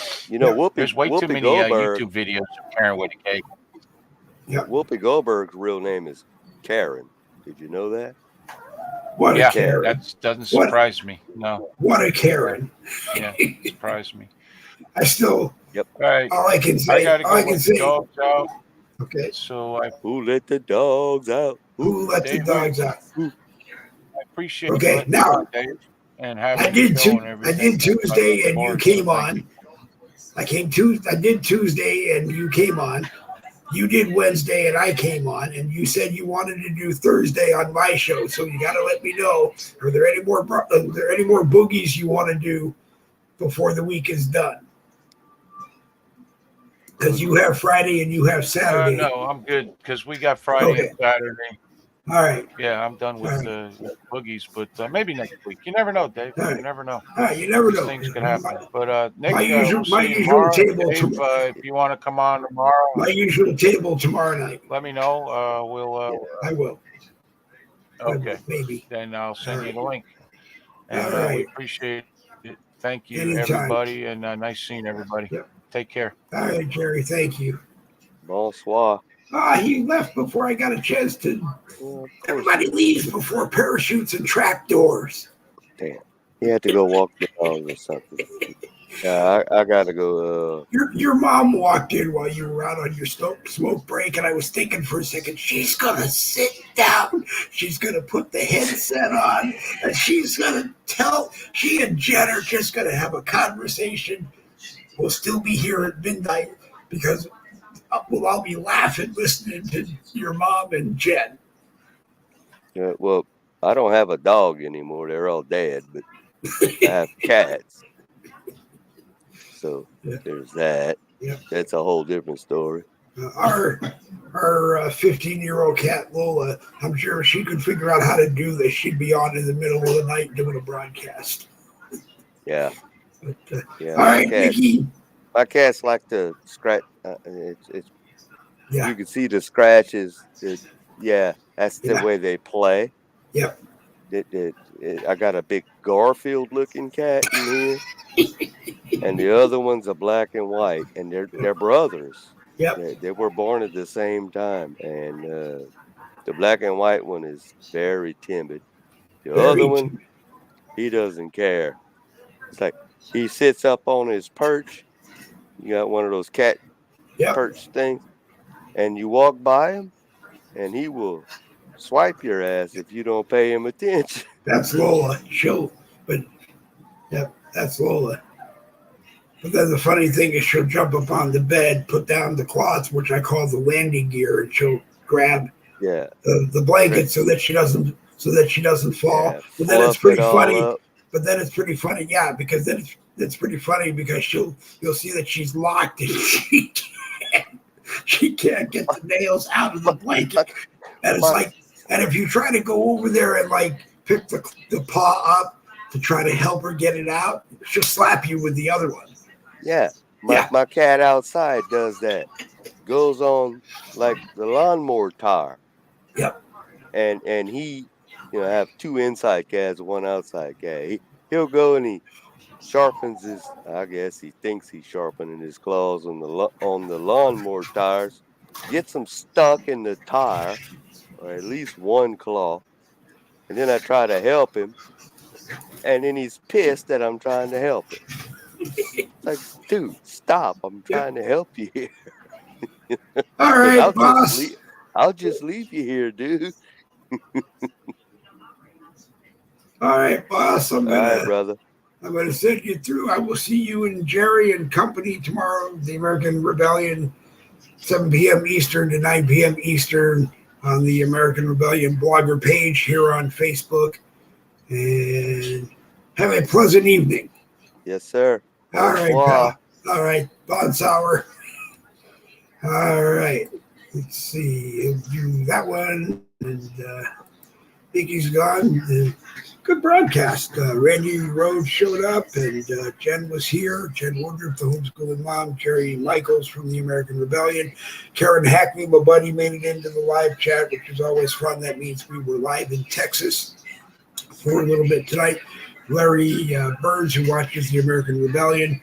there's way too many YouTube videos of Karen with a K. Yeah, Whoopi Goldberg's real name is Karen. Did you know that? What a Karen! That doesn't surprise me. No. What a Karen! Yeah, surprised me. I still. Yep. All right. All I can say. I gotta go let the dogs out. Okay. So who let the dogs out? Who let the dogs out? I appreciate. Okay, now. And I did Tuesday and you came on. I did Tuesday and you came on. You did Wednesday and I came on, and you said you wanted to do Thursday on my show. So you got to let me know. Are there any more boogies you want to do before the week is done? Because you have Friday and you have Saturday. No, I'm good because we got Friday and Saturday. All right. Yeah, I'm done with the boogies, but maybe next week. You never know, Dave. You never know. You never know. Things could happen. But Nick, my usual tomorrow. table Dave, if you want to come on tomorrow, my usual table tomorrow night. Let me know. I will. Okay. Maybe. Then I'll send you the link. And we appreciate it. Thank you, everybody, and nice seeing everybody. Yep. Take care. All right, Jerry. Thank you. Bonsoir. He left before I got a chance to. Everybody leaves before parachutes and trapdoors. Damn. He had to go walk the dog or something. Yeah, I got to go. Your mom walked in while you were out on your smoke break, and I was thinking for a second, she's going to sit down. She's going to put the headset on, and she's going to she and Jen are just going to have a conversation. We'll still be here at midnight because I'll be laughing listening to your mom and Jen. Yeah, well, I don't have a dog anymore. They're all dead, but I have cats. So Yeah. there's that. Yeah. That's a whole different story. Our 15-year-old cat Lola, I'm sure she could figure out how to do this. She'd be on in the middle of the night doing a broadcast. Yeah. But, Yeah. all right, Mickey. My cats like to scratch. It's Yeah. You can see the scratches. That's the way they play. Yep. I got a big Garfield-looking cat in here, and the other one's a black and white, and they're brothers. Yep. They were born at the same time, and the black and white one is very timid. The other one, he doesn't care. It's like he sits up on his perch. You got one of those cat perch things, and you walk by him, and he will swipe your ass if you don't pay him attention. That's Lola. That's Lola. But then the funny thing is she'll jump up on the bed, put down the cloths, which I call the landing gear, and she'll grab the blanket so that she doesn't fall. Yeah, but then it's pretty funny. Up. But then it's pretty funny, because then it's pretty funny because you'll see that she's locked and she can't get the nails out of the blanket. And it's like, and if you try to go over there and like pick the paw up to try to help her get it out, she'll slap you with the other one. Yeah. My cat outside does that. Goes on like the lawnmower tire. Yep. And he, I have two inside cats, one outside cat. He'll go and he sharpens his. I guess he thinks he's sharpening his claws on the lawnmower tires. Gets them stuck in the tire, or at least one claw. And then I try to help him, and then he's pissed that I'm trying to help him. It's like, dude, stop! I'm trying to help you here. All right, boss. I'll just leave you here, dude. All right, boss. All right, brother. I'm gonna send you through. I will see you and Jerry and company tomorrow. The American Rebellion, 7 p.m. Eastern to 9 p.m. Eastern on the American Rebellion blogger page here on Facebook. And have a pleasant evening. Yes, sir. All right, pal. All right, Bon Sour. All right. Let's see. Do that one. And Mickey's gone. Good broadcast. Randy Rhodes showed up, and Jen was here. Jen Woodruff, the homeschooling mom. Jerry Michaels from the American Rebellion. Karen Hackney, my buddy, made it into the live chat, which is always fun. That means we were live in Texas for a little bit tonight. Larry Burns, who watches the American Rebellion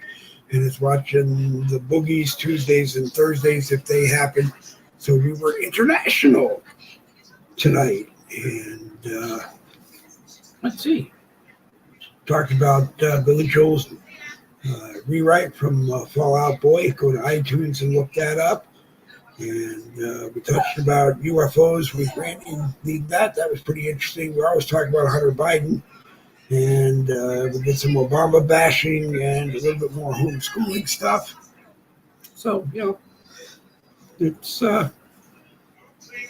and is watching the Boogies Tuesdays and Thursdays if they happen. So we were international tonight. And let's see. Talked about Billy Joel's rewrite from Fall Out Boy. Go to iTunes and look that up. And we touched about UFOs with Randy. That was pretty interesting. We always talk about Hunter Biden. And we did some Obama bashing and a little bit more homeschooling stuff. So, it's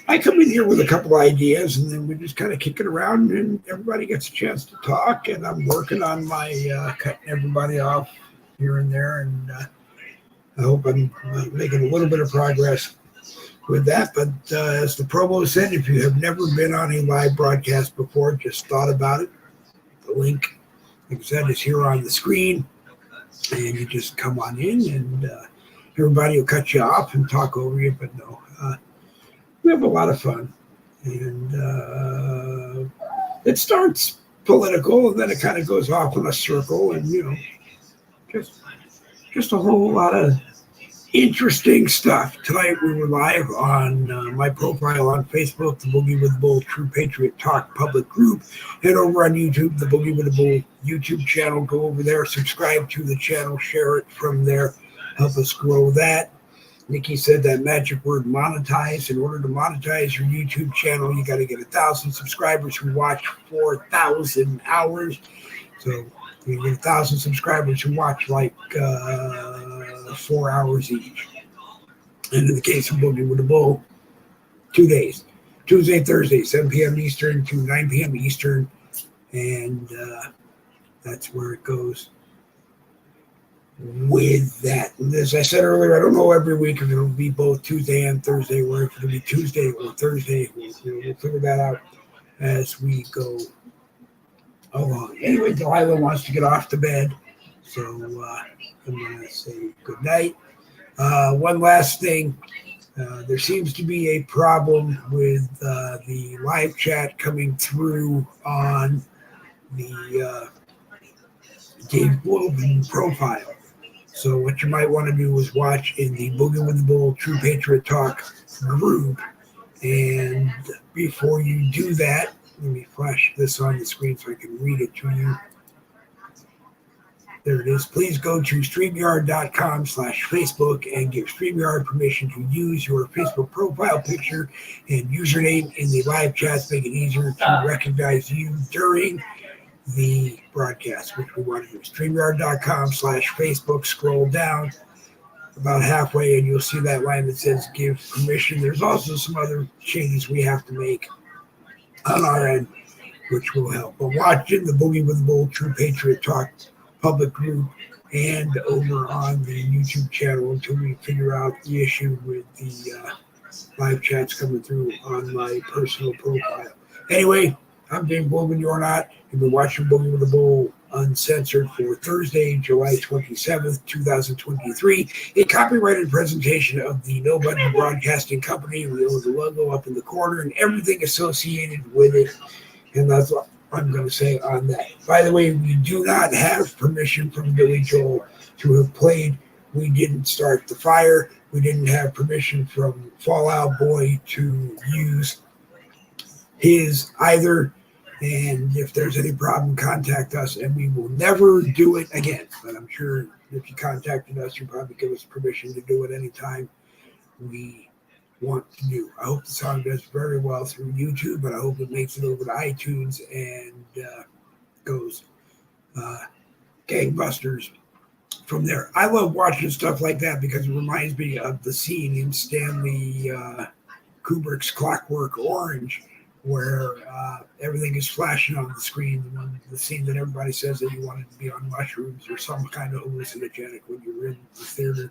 I come in here with a couple ideas, and then we just kind of kick it around, and everybody gets a chance to talk. And I'm working on my cutting everybody off here and there, and I hope I'm making a little bit of progress with that. But as the promo said, if you have never been on a live broadcast before, just thought about it. The link, like I said, is here on the screen, and you just come on in, and everybody will cut you off and talk over you. But no, we have a lot of fun, and it starts political, and then it kind of goes off in a circle, and just a whole lot of interesting stuff. Tonight we were live on my profile on Facebook, the Boogie with the Bull True Patriot Talk public group, and over on YouTube, the Boogie with the Bull YouTube channel. Go over there, subscribe to the channel, share it from there, help us grow that. Nikki said that magic word monetize. In order to monetize your YouTube channel, you got to get 1,000 subscribers who watch 4,000 hours. So you get 1,000 subscribers who watch like 4 hours each. And in the case of Boogie with the Bull, 2 days. Tuesday, Thursday, 7 p.m. Eastern to 9 p.m. Eastern. And that's where it goes with that. And as I said earlier, I don't know every week if it'll be both Tuesday and Thursday, or if it'll be Tuesday or Thursday. We'll figure that out as we go along. Anyway, Delilah wants to get off to bed, so I'm going to say good night. One last thing. There seems to be a problem with the live chat coming through on the Dave Blobin profile. So what you might want to do is watch in the Boogie with the Bull True Patriot Talk group. And before you do that, let me flash this on the screen so I can read it to you. There it is. Please go to StreamYard.com/Facebook and give StreamYard permission to use your Facebook profile picture and username in the live chats. Make it easier to recognize you during the broadcast, which we want to do. StreamYard.com/Facebook. Scroll down about halfway and you'll see that line that says give permission. There's also some other changes we have to make on our end, which will help. But watch in the Boogie with the Bull True Patriot Talk public group and over on the YouTube channel until we figure out the issue with the live chats coming through on my personal profile. Anyway, I'm Dave Blobin, you're not. You've been watching Boogie with the Bull Uncensored for Thursday, July 27th, 2023. A copyrighted presentation of the Nobody Broadcasting Company. We own the logo up in the corner and everything associated with it. And that's what I'm going to say on that. By the way, we do not have permission from Billy Joel to have played We Didn't Start the Fire. We didn't have permission from Fall Out Boy to use his either. And if there's any problem, contact us, and we will never do it again. But I'm sure if you contacted us, you'd probably give us permission to do it anytime we want to do. I hope the song does very well through YouTube, but I hope it makes it over to iTunes and goes gangbusters from there. I love watching stuff like that because it reminds me of the scene in Stanley Kubrick's Clockwork Orange, where everything is flashing on the screen. The scene that everybody says that you wanted to be on mushrooms or some kind of hallucinogenic when you're in the theater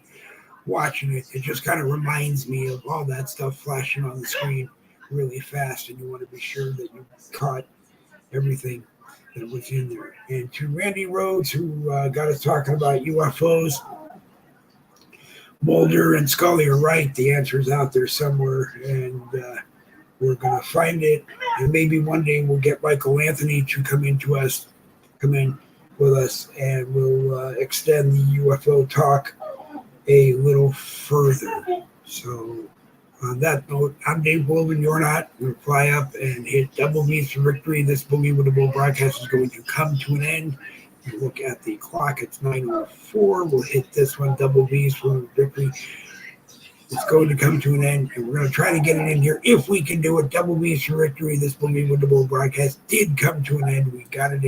watching it. It just kind of reminds me of all that stuff flashing on the screen really fast, and you want to be sure that you caught everything that was in there. And to Randy Rhodes, who got us talking about UFOs, Mulder and Scully are right. The answer is out there somewhere, and we're going to find it. And maybe one day we'll get Michael Anthony to come in with us, and we'll extend the UFO talk a little further. So on that note, I'm Dave Blobin, you're not. We'll fly up and hit double V's for victory. This Boogie with the Bull broadcast is going to come to an end. You look at the clock, it's 9:04. We'll hit this one, double V's for victory. It's going to come to an end, and we're going to try to get it in here if we can do it. Double V's for victory. This Boogie with the Bull broadcast did come to an end. We got it in.